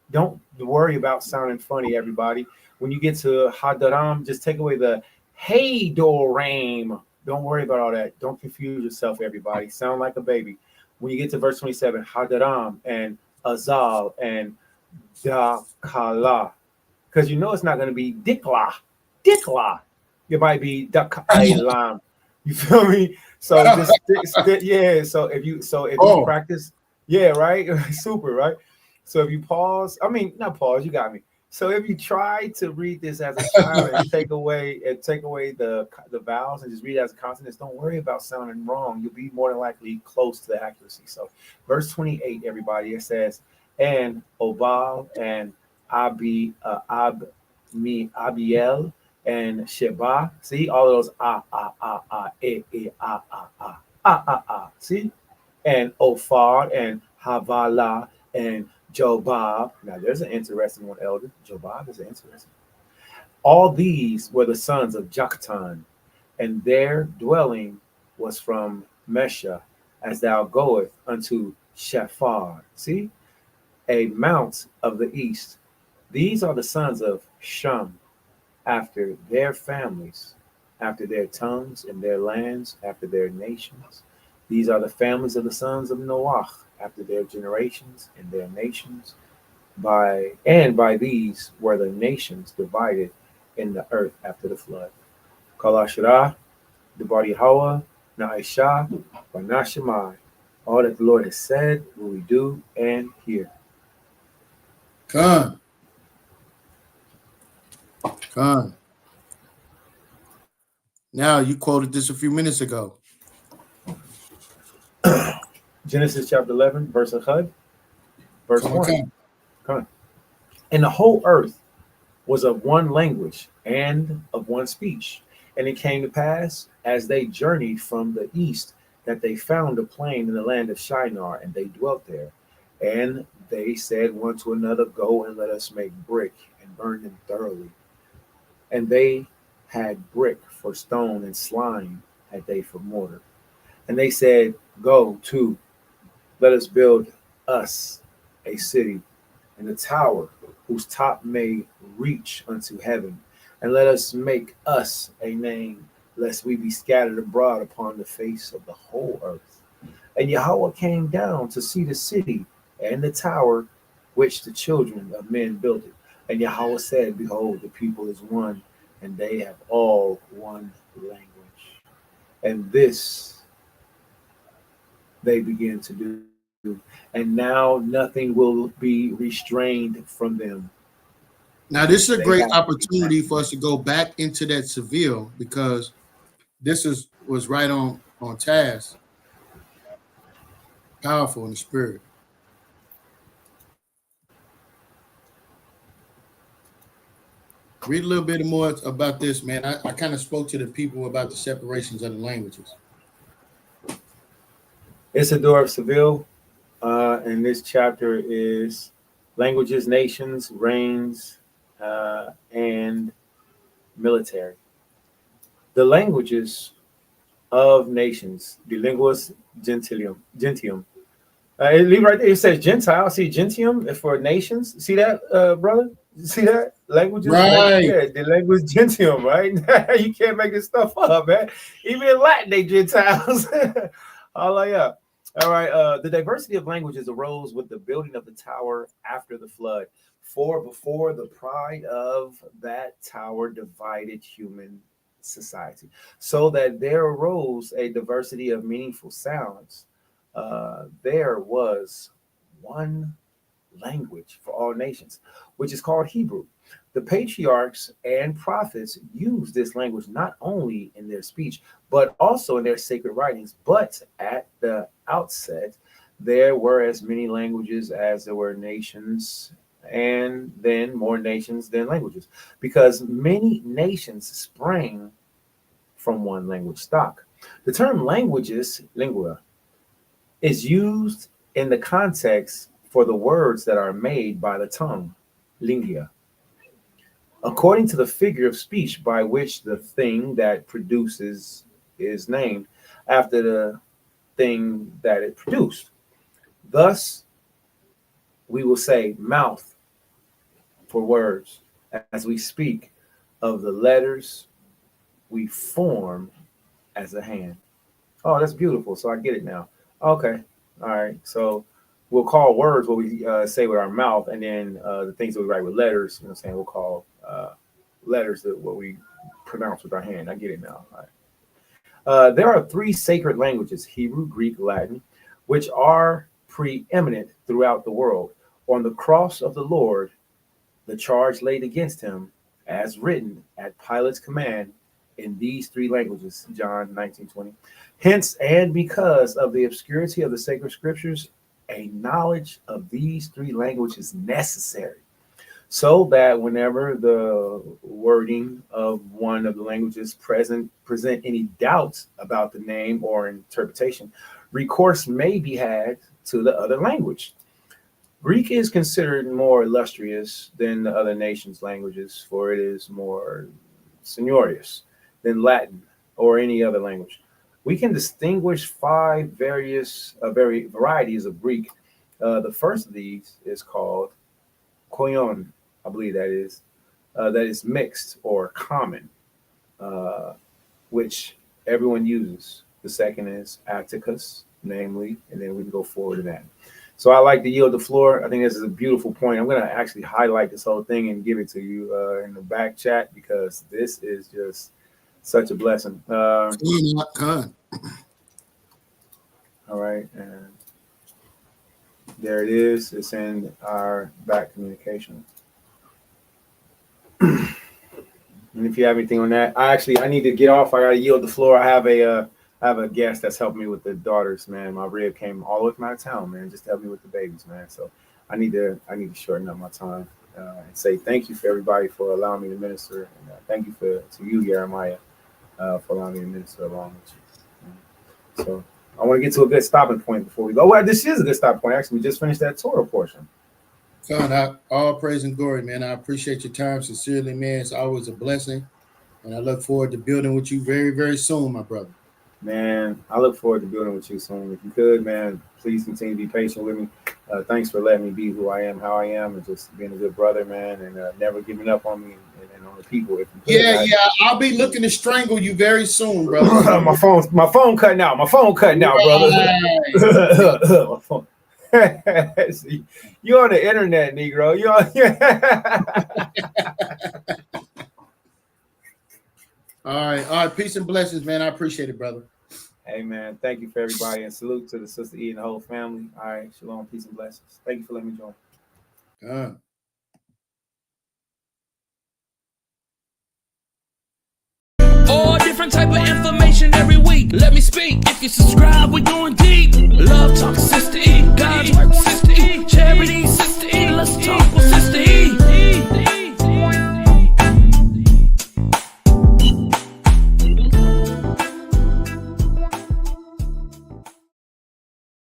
Don't worry about sounding funny, everybody. When you get to Hadaram, just take away the hey Doram. Don't worry about all that. Don't confuse yourself, everybody. Sound like a baby. When you get to verse 27, Hadaram and Azal and Dakala. Because you know it's not going to be Dikla. Dikla. It might be Dakailam. You feel me? So just yeah. So if you Oh. practice, yeah, right? Super, right? So if you pause, I mean not pause, you got me. So if you try to read this as a child and take away the vowels and just read it as a consonants, don't worry about sounding wrong. You'll be more than likely close to the accuracy. So verse 28, everybody, it says, and Obal and Abiel and Sheba. See all of those see, and Ophar and Havala and Jobab. Now there's an interesting one, Elder. Jobab is interesting. All these were the sons of Joktan, and their dwelling was from Mesha, as thou goest unto Shephar. See, a mount of the east. These are the sons of Shum, after their families, after their tongues and their lands, after their nations. These are the families of the sons of Noach, after their generations and their nations. By these were the nations divided in the earth after the flood. Kalashra, Debar Yahweh, Na'isha, Banashemai. All that the Lord has said will we do and hear. Con. Now you quoted this a few minutes ago. Genesis chapter 11, verse Achad, verse Come 1. on. Come on. And the whole earth was of one language and of one speech. And it came to pass, as they journeyed from the east, that they found a plain in the land of Shinar, and they dwelt there. And they said one to another, go and let us make brick and burn them thoroughly. And they had brick for stone, and slime had they for mortar. And they said, go to, let us build us a city and a tower whose top may reach unto heaven. And let us make us a name, lest we be scattered abroad upon the face of the whole earth. And Yahweh came down to see the city and the tower which the children of men built it. And Yahweh said, behold, the people is one, and they have all one language. And this they begin to do. And now nothing will be restrained from them. Now this is a They great have to be opportunity for us to go back into that Seville, because this was right on task, powerful in the spirit. Read a little bit more about this, man. I kind of spoke to the people about the separations of the languages. Isidore of Seville, and this chapter is languages, nations, reigns, and military. The languages of nations, the linguas gentium. Leave right there. It says Gentile. See Gentium for nations. See that, brother? See that? Languages. Right. Yeah, the language Gentium, right? You can't make this stuff up, man. Even in Latin, they Gentiles. Hallelujah. All right. The diversity of languages arose with the building of the tower after the flood. For before the pride of that tower divided human society, so that there arose a diversity of meaningful sounds. There was one language for all nations, which is called Hebrew. The patriarchs and prophets used this language not only in their speech, but also in their sacred writings. But at the outset, there were as many languages as there were nations, and then more nations than languages, because many nations sprang from one language stock. The term languages, lingua, is used in the context for the words that are made by the tongue, lingua, according to the figure of speech by which the thing that produces is named after the thing that it produced. Thus, we will say mouth for words as we speak of the letters we form as a hand. Oh, that's beautiful. So I get it now. Okay. All right. So we'll call words what we say with our mouth, and then the things that we write with letters, you know what I'm saying, we'll call letters that what we pronounce with our hand. I get it now. All right. There are three sacred languages, Hebrew, Greek, Latin, which are preeminent throughout the world. On the cross of the Lord, the charge laid against him, as written at Pilate's command, in these three languages, John 19:20. Hence, and because of the obscurity of the sacred scriptures, a knowledge of these three languages is necessary, so that whenever the wording of one of the languages present any doubts about the name or interpretation, recourse may be had to the other language. Greek is considered more illustrious than the other nations' languages, for it is more sonorous than Latin or any other language. We can distinguish five varieties of Greek. The first of these is called koion, I believe that is mixed or common, which everyone uses. The second is Atticus, namely, and then we can go forward to that. So I like to yield the floor. I think this is a beautiful point. I'm going to actually highlight this whole thing and give it to you in the back chat, because this is just such a blessing. All right. And there it is. It's in our back communication. And if you have anything on that, I need to get off. I got to yield the floor. I have a guest that's helping me with the daughters, man. My rib came all the way from out of town, man, just to help me with the babies, man. So I need to shorten up my time and say thank you for everybody for allowing me to minister, and thank you to you, YirmeYah, for allowing me to minister along with you. So I want to get to a good stopping point before we go. Well, this is a good stopping point. Actually, we just finished that Torah portion. Son, all praise and glory, man. I appreciate your time sincerely, man. It's always a blessing, and I look forward to building with you very, very soon, my brother. Man, I look forward to building with you soon. If you could, man, please continue to be patient with me. Thanks for letting me be who I am, how I am, and just being a good brother, man, and never giving up on me and on the people. If you could, I'll be looking to strangle you very soon, brother. my phone cutting out. My phone cutting out, brother. My phone. See, you're on the internet, Negro. All right. Peace and blessings, man. I appreciate it, brother. Hey, man. Thank you for everybody, and salute to the Sister E and the whole family. All right. Shalom, peace, and blessings. Thank you for letting me join. All different type of information every week. Let me speak. If you subscribe, we're going deep. Love talk, Sister E. God's work, Sister E. Charity, Sister E. Let's talk.